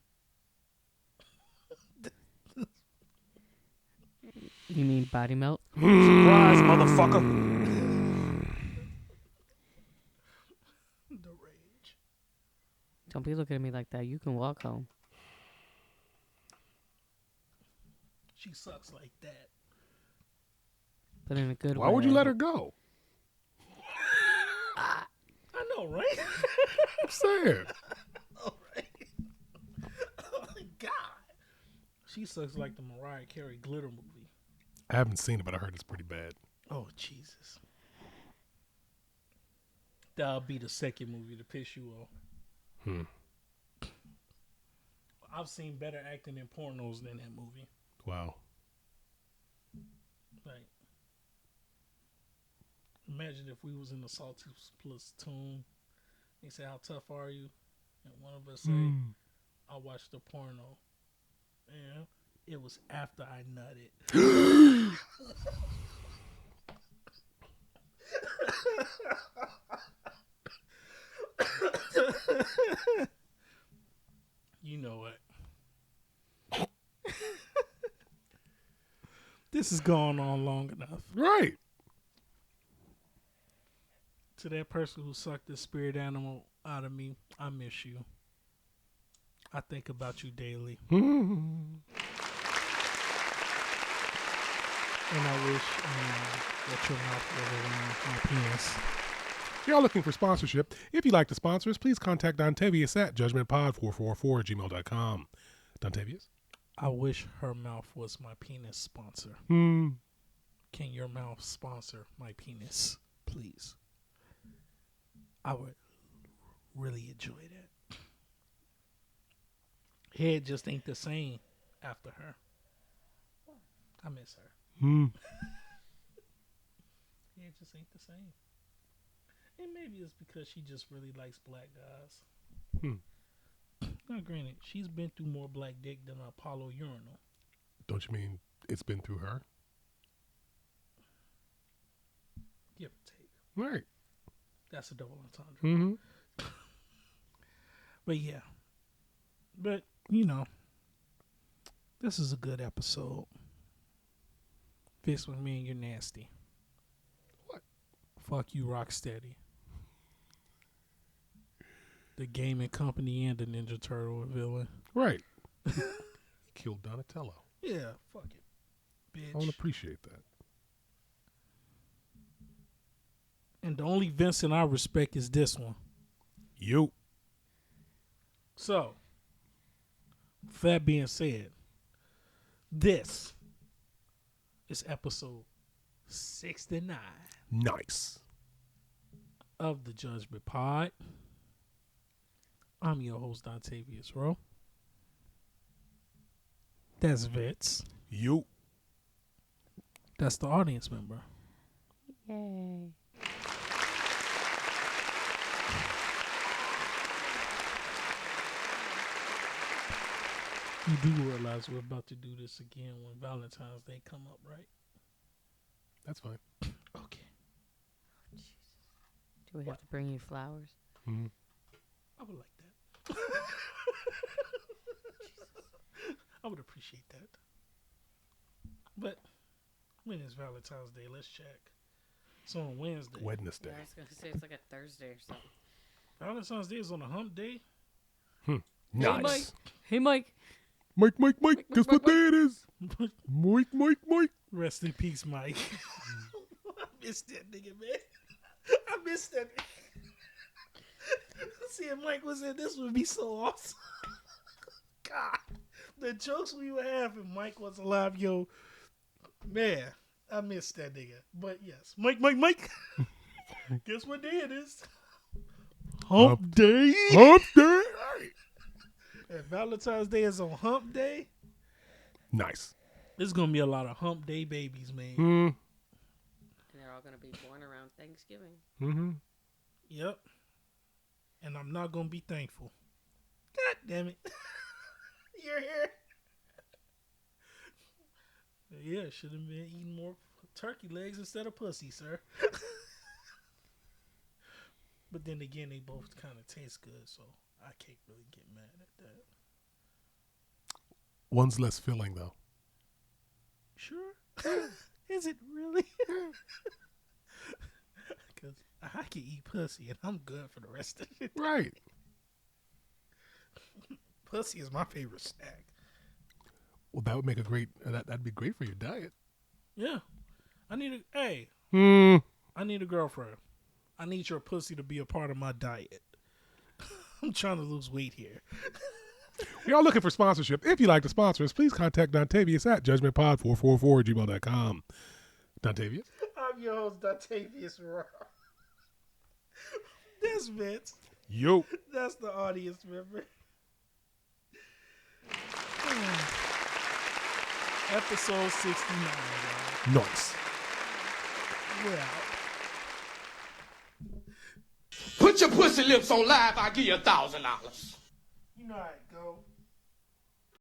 Speaker 3: You mean Body Melt?
Speaker 6: Surprise, motherfucker.
Speaker 1: The rage.
Speaker 3: Don't be looking at me like that. You can walk home.
Speaker 1: She sucks like that.
Speaker 3: But in a good way.
Speaker 2: Why would you let her go?
Speaker 1: I know, right?
Speaker 2: I'm saying.
Speaker 1: All right. Oh my God. She sucks like the Mariah Carey Glitter movie.
Speaker 2: I haven't seen it, but I heard it's pretty bad.
Speaker 1: Oh, Jesus. That'll be the second movie to piss you off. I've seen better acting in pornos than that movie.
Speaker 2: Wow.
Speaker 1: Like, imagine if we was in the Salty Platoon. They say, "How tough are you?" And one of us say, "I watched the porno." And it was after I nutted. You know what? This has gone on long enough.
Speaker 2: Right.
Speaker 1: To that person who sucked the spirit animal out of me, I miss you. I think about you daily. And I wish that your mouth was around my penis.
Speaker 2: If y'all looking for sponsorship, if you'd like to sponsor us, please contact Dontavius at judgmentpod444@gmail.com. Dontavius?
Speaker 1: I wish her mouth was my penis sponsor.
Speaker 2: Hmm.
Speaker 1: Can your mouth sponsor my penis, please? I would really enjoy that. Head just ain't the same after her. I miss her. Head just ain't the same. And maybe it's because she just really likes black guys. Now, granted, she's been through more black dick than an Apollo urinal.
Speaker 2: Don't you mean it's been through her?
Speaker 1: Give or take.
Speaker 2: Right.
Speaker 1: That's a double entendre.
Speaker 2: Mm-hmm.
Speaker 1: But yeah. But, you know, this is a good episode. Fist with me and you're nasty.
Speaker 2: What?
Speaker 1: Fuck you, Rocksteady. The gaming company and the Ninja Turtle villain.
Speaker 2: Right. Killed Donatello.
Speaker 1: Yeah, fuck it. Bitch.
Speaker 2: I don't appreciate that.
Speaker 1: And the only Vincent I respect is this one.
Speaker 2: You.
Speaker 1: So, with that being said, this is episode 69
Speaker 2: Nice.
Speaker 1: of the Judgment Pod. I'm your host, Dontavius Rowe. That's Vince.
Speaker 2: You.
Speaker 1: That's the audience member.
Speaker 3: Yay.
Speaker 1: You do realize we're about to do this again when Valentine's Day come up, right?
Speaker 2: That's fine.
Speaker 1: Okay.
Speaker 3: Do we have to bring you flowers?
Speaker 2: Mm-hmm.
Speaker 1: I would like that. I would appreciate that. But when is Valentine's Day? Let's check. It's on Wednesday.
Speaker 2: Wednesday.
Speaker 3: Yeah, I was going to say it's like a Thursday or something.
Speaker 1: Valentine's Day is on a hump day.
Speaker 2: Nice.
Speaker 3: Hey, Mike.
Speaker 2: Mike, guess what day it is? Mike.
Speaker 1: Rest in peace, Mike. I missed that nigga, man. I missed that nigga. See, if Mike was in, this would be so awesome. God, the jokes we would have if Mike was alive, yo, man, I miss that nigga. But yes, Mike. Guess what day it is? Hump Day.
Speaker 2: Hump Day.
Speaker 1: And Valentine's Day is on Hump Day.
Speaker 2: Nice.
Speaker 1: There's gonna be a lot of Hump Day babies, man.
Speaker 3: And they're all gonna be born around Thanksgiving.
Speaker 2: Mm-hmm.
Speaker 1: Yep. And I'm not gonna be thankful. God damn it. You're here. Yeah, should have been eating more turkey legs instead of pussy, sir. But then again, they both kind of taste good, so I can't really get mad at that.
Speaker 2: One's less filling, though.
Speaker 1: Sure. Is it really? Because I can eat pussy and I'm good for the rest of it.
Speaker 2: Right.
Speaker 1: Pussy is my favorite snack.
Speaker 2: Well, that would make a great. That'd be great for your diet.
Speaker 1: Yeah. I need I need a girlfriend. I need your pussy to be a part of my diet. I'm trying to lose weight here.
Speaker 2: We are looking for sponsorship. If you'd like to sponsor us, please contact Dontavius at judgmentpod444@gmail.com. Dontavius?
Speaker 1: I'm your host, Dontavius Raw. That's Vince.
Speaker 2: Yo.
Speaker 1: That's the audience member. Episode 69, y'all.
Speaker 2: Nice.
Speaker 1: We're out.
Speaker 4: Put your pussy lips on live, I'll give you $1,000.
Speaker 1: You know how it go.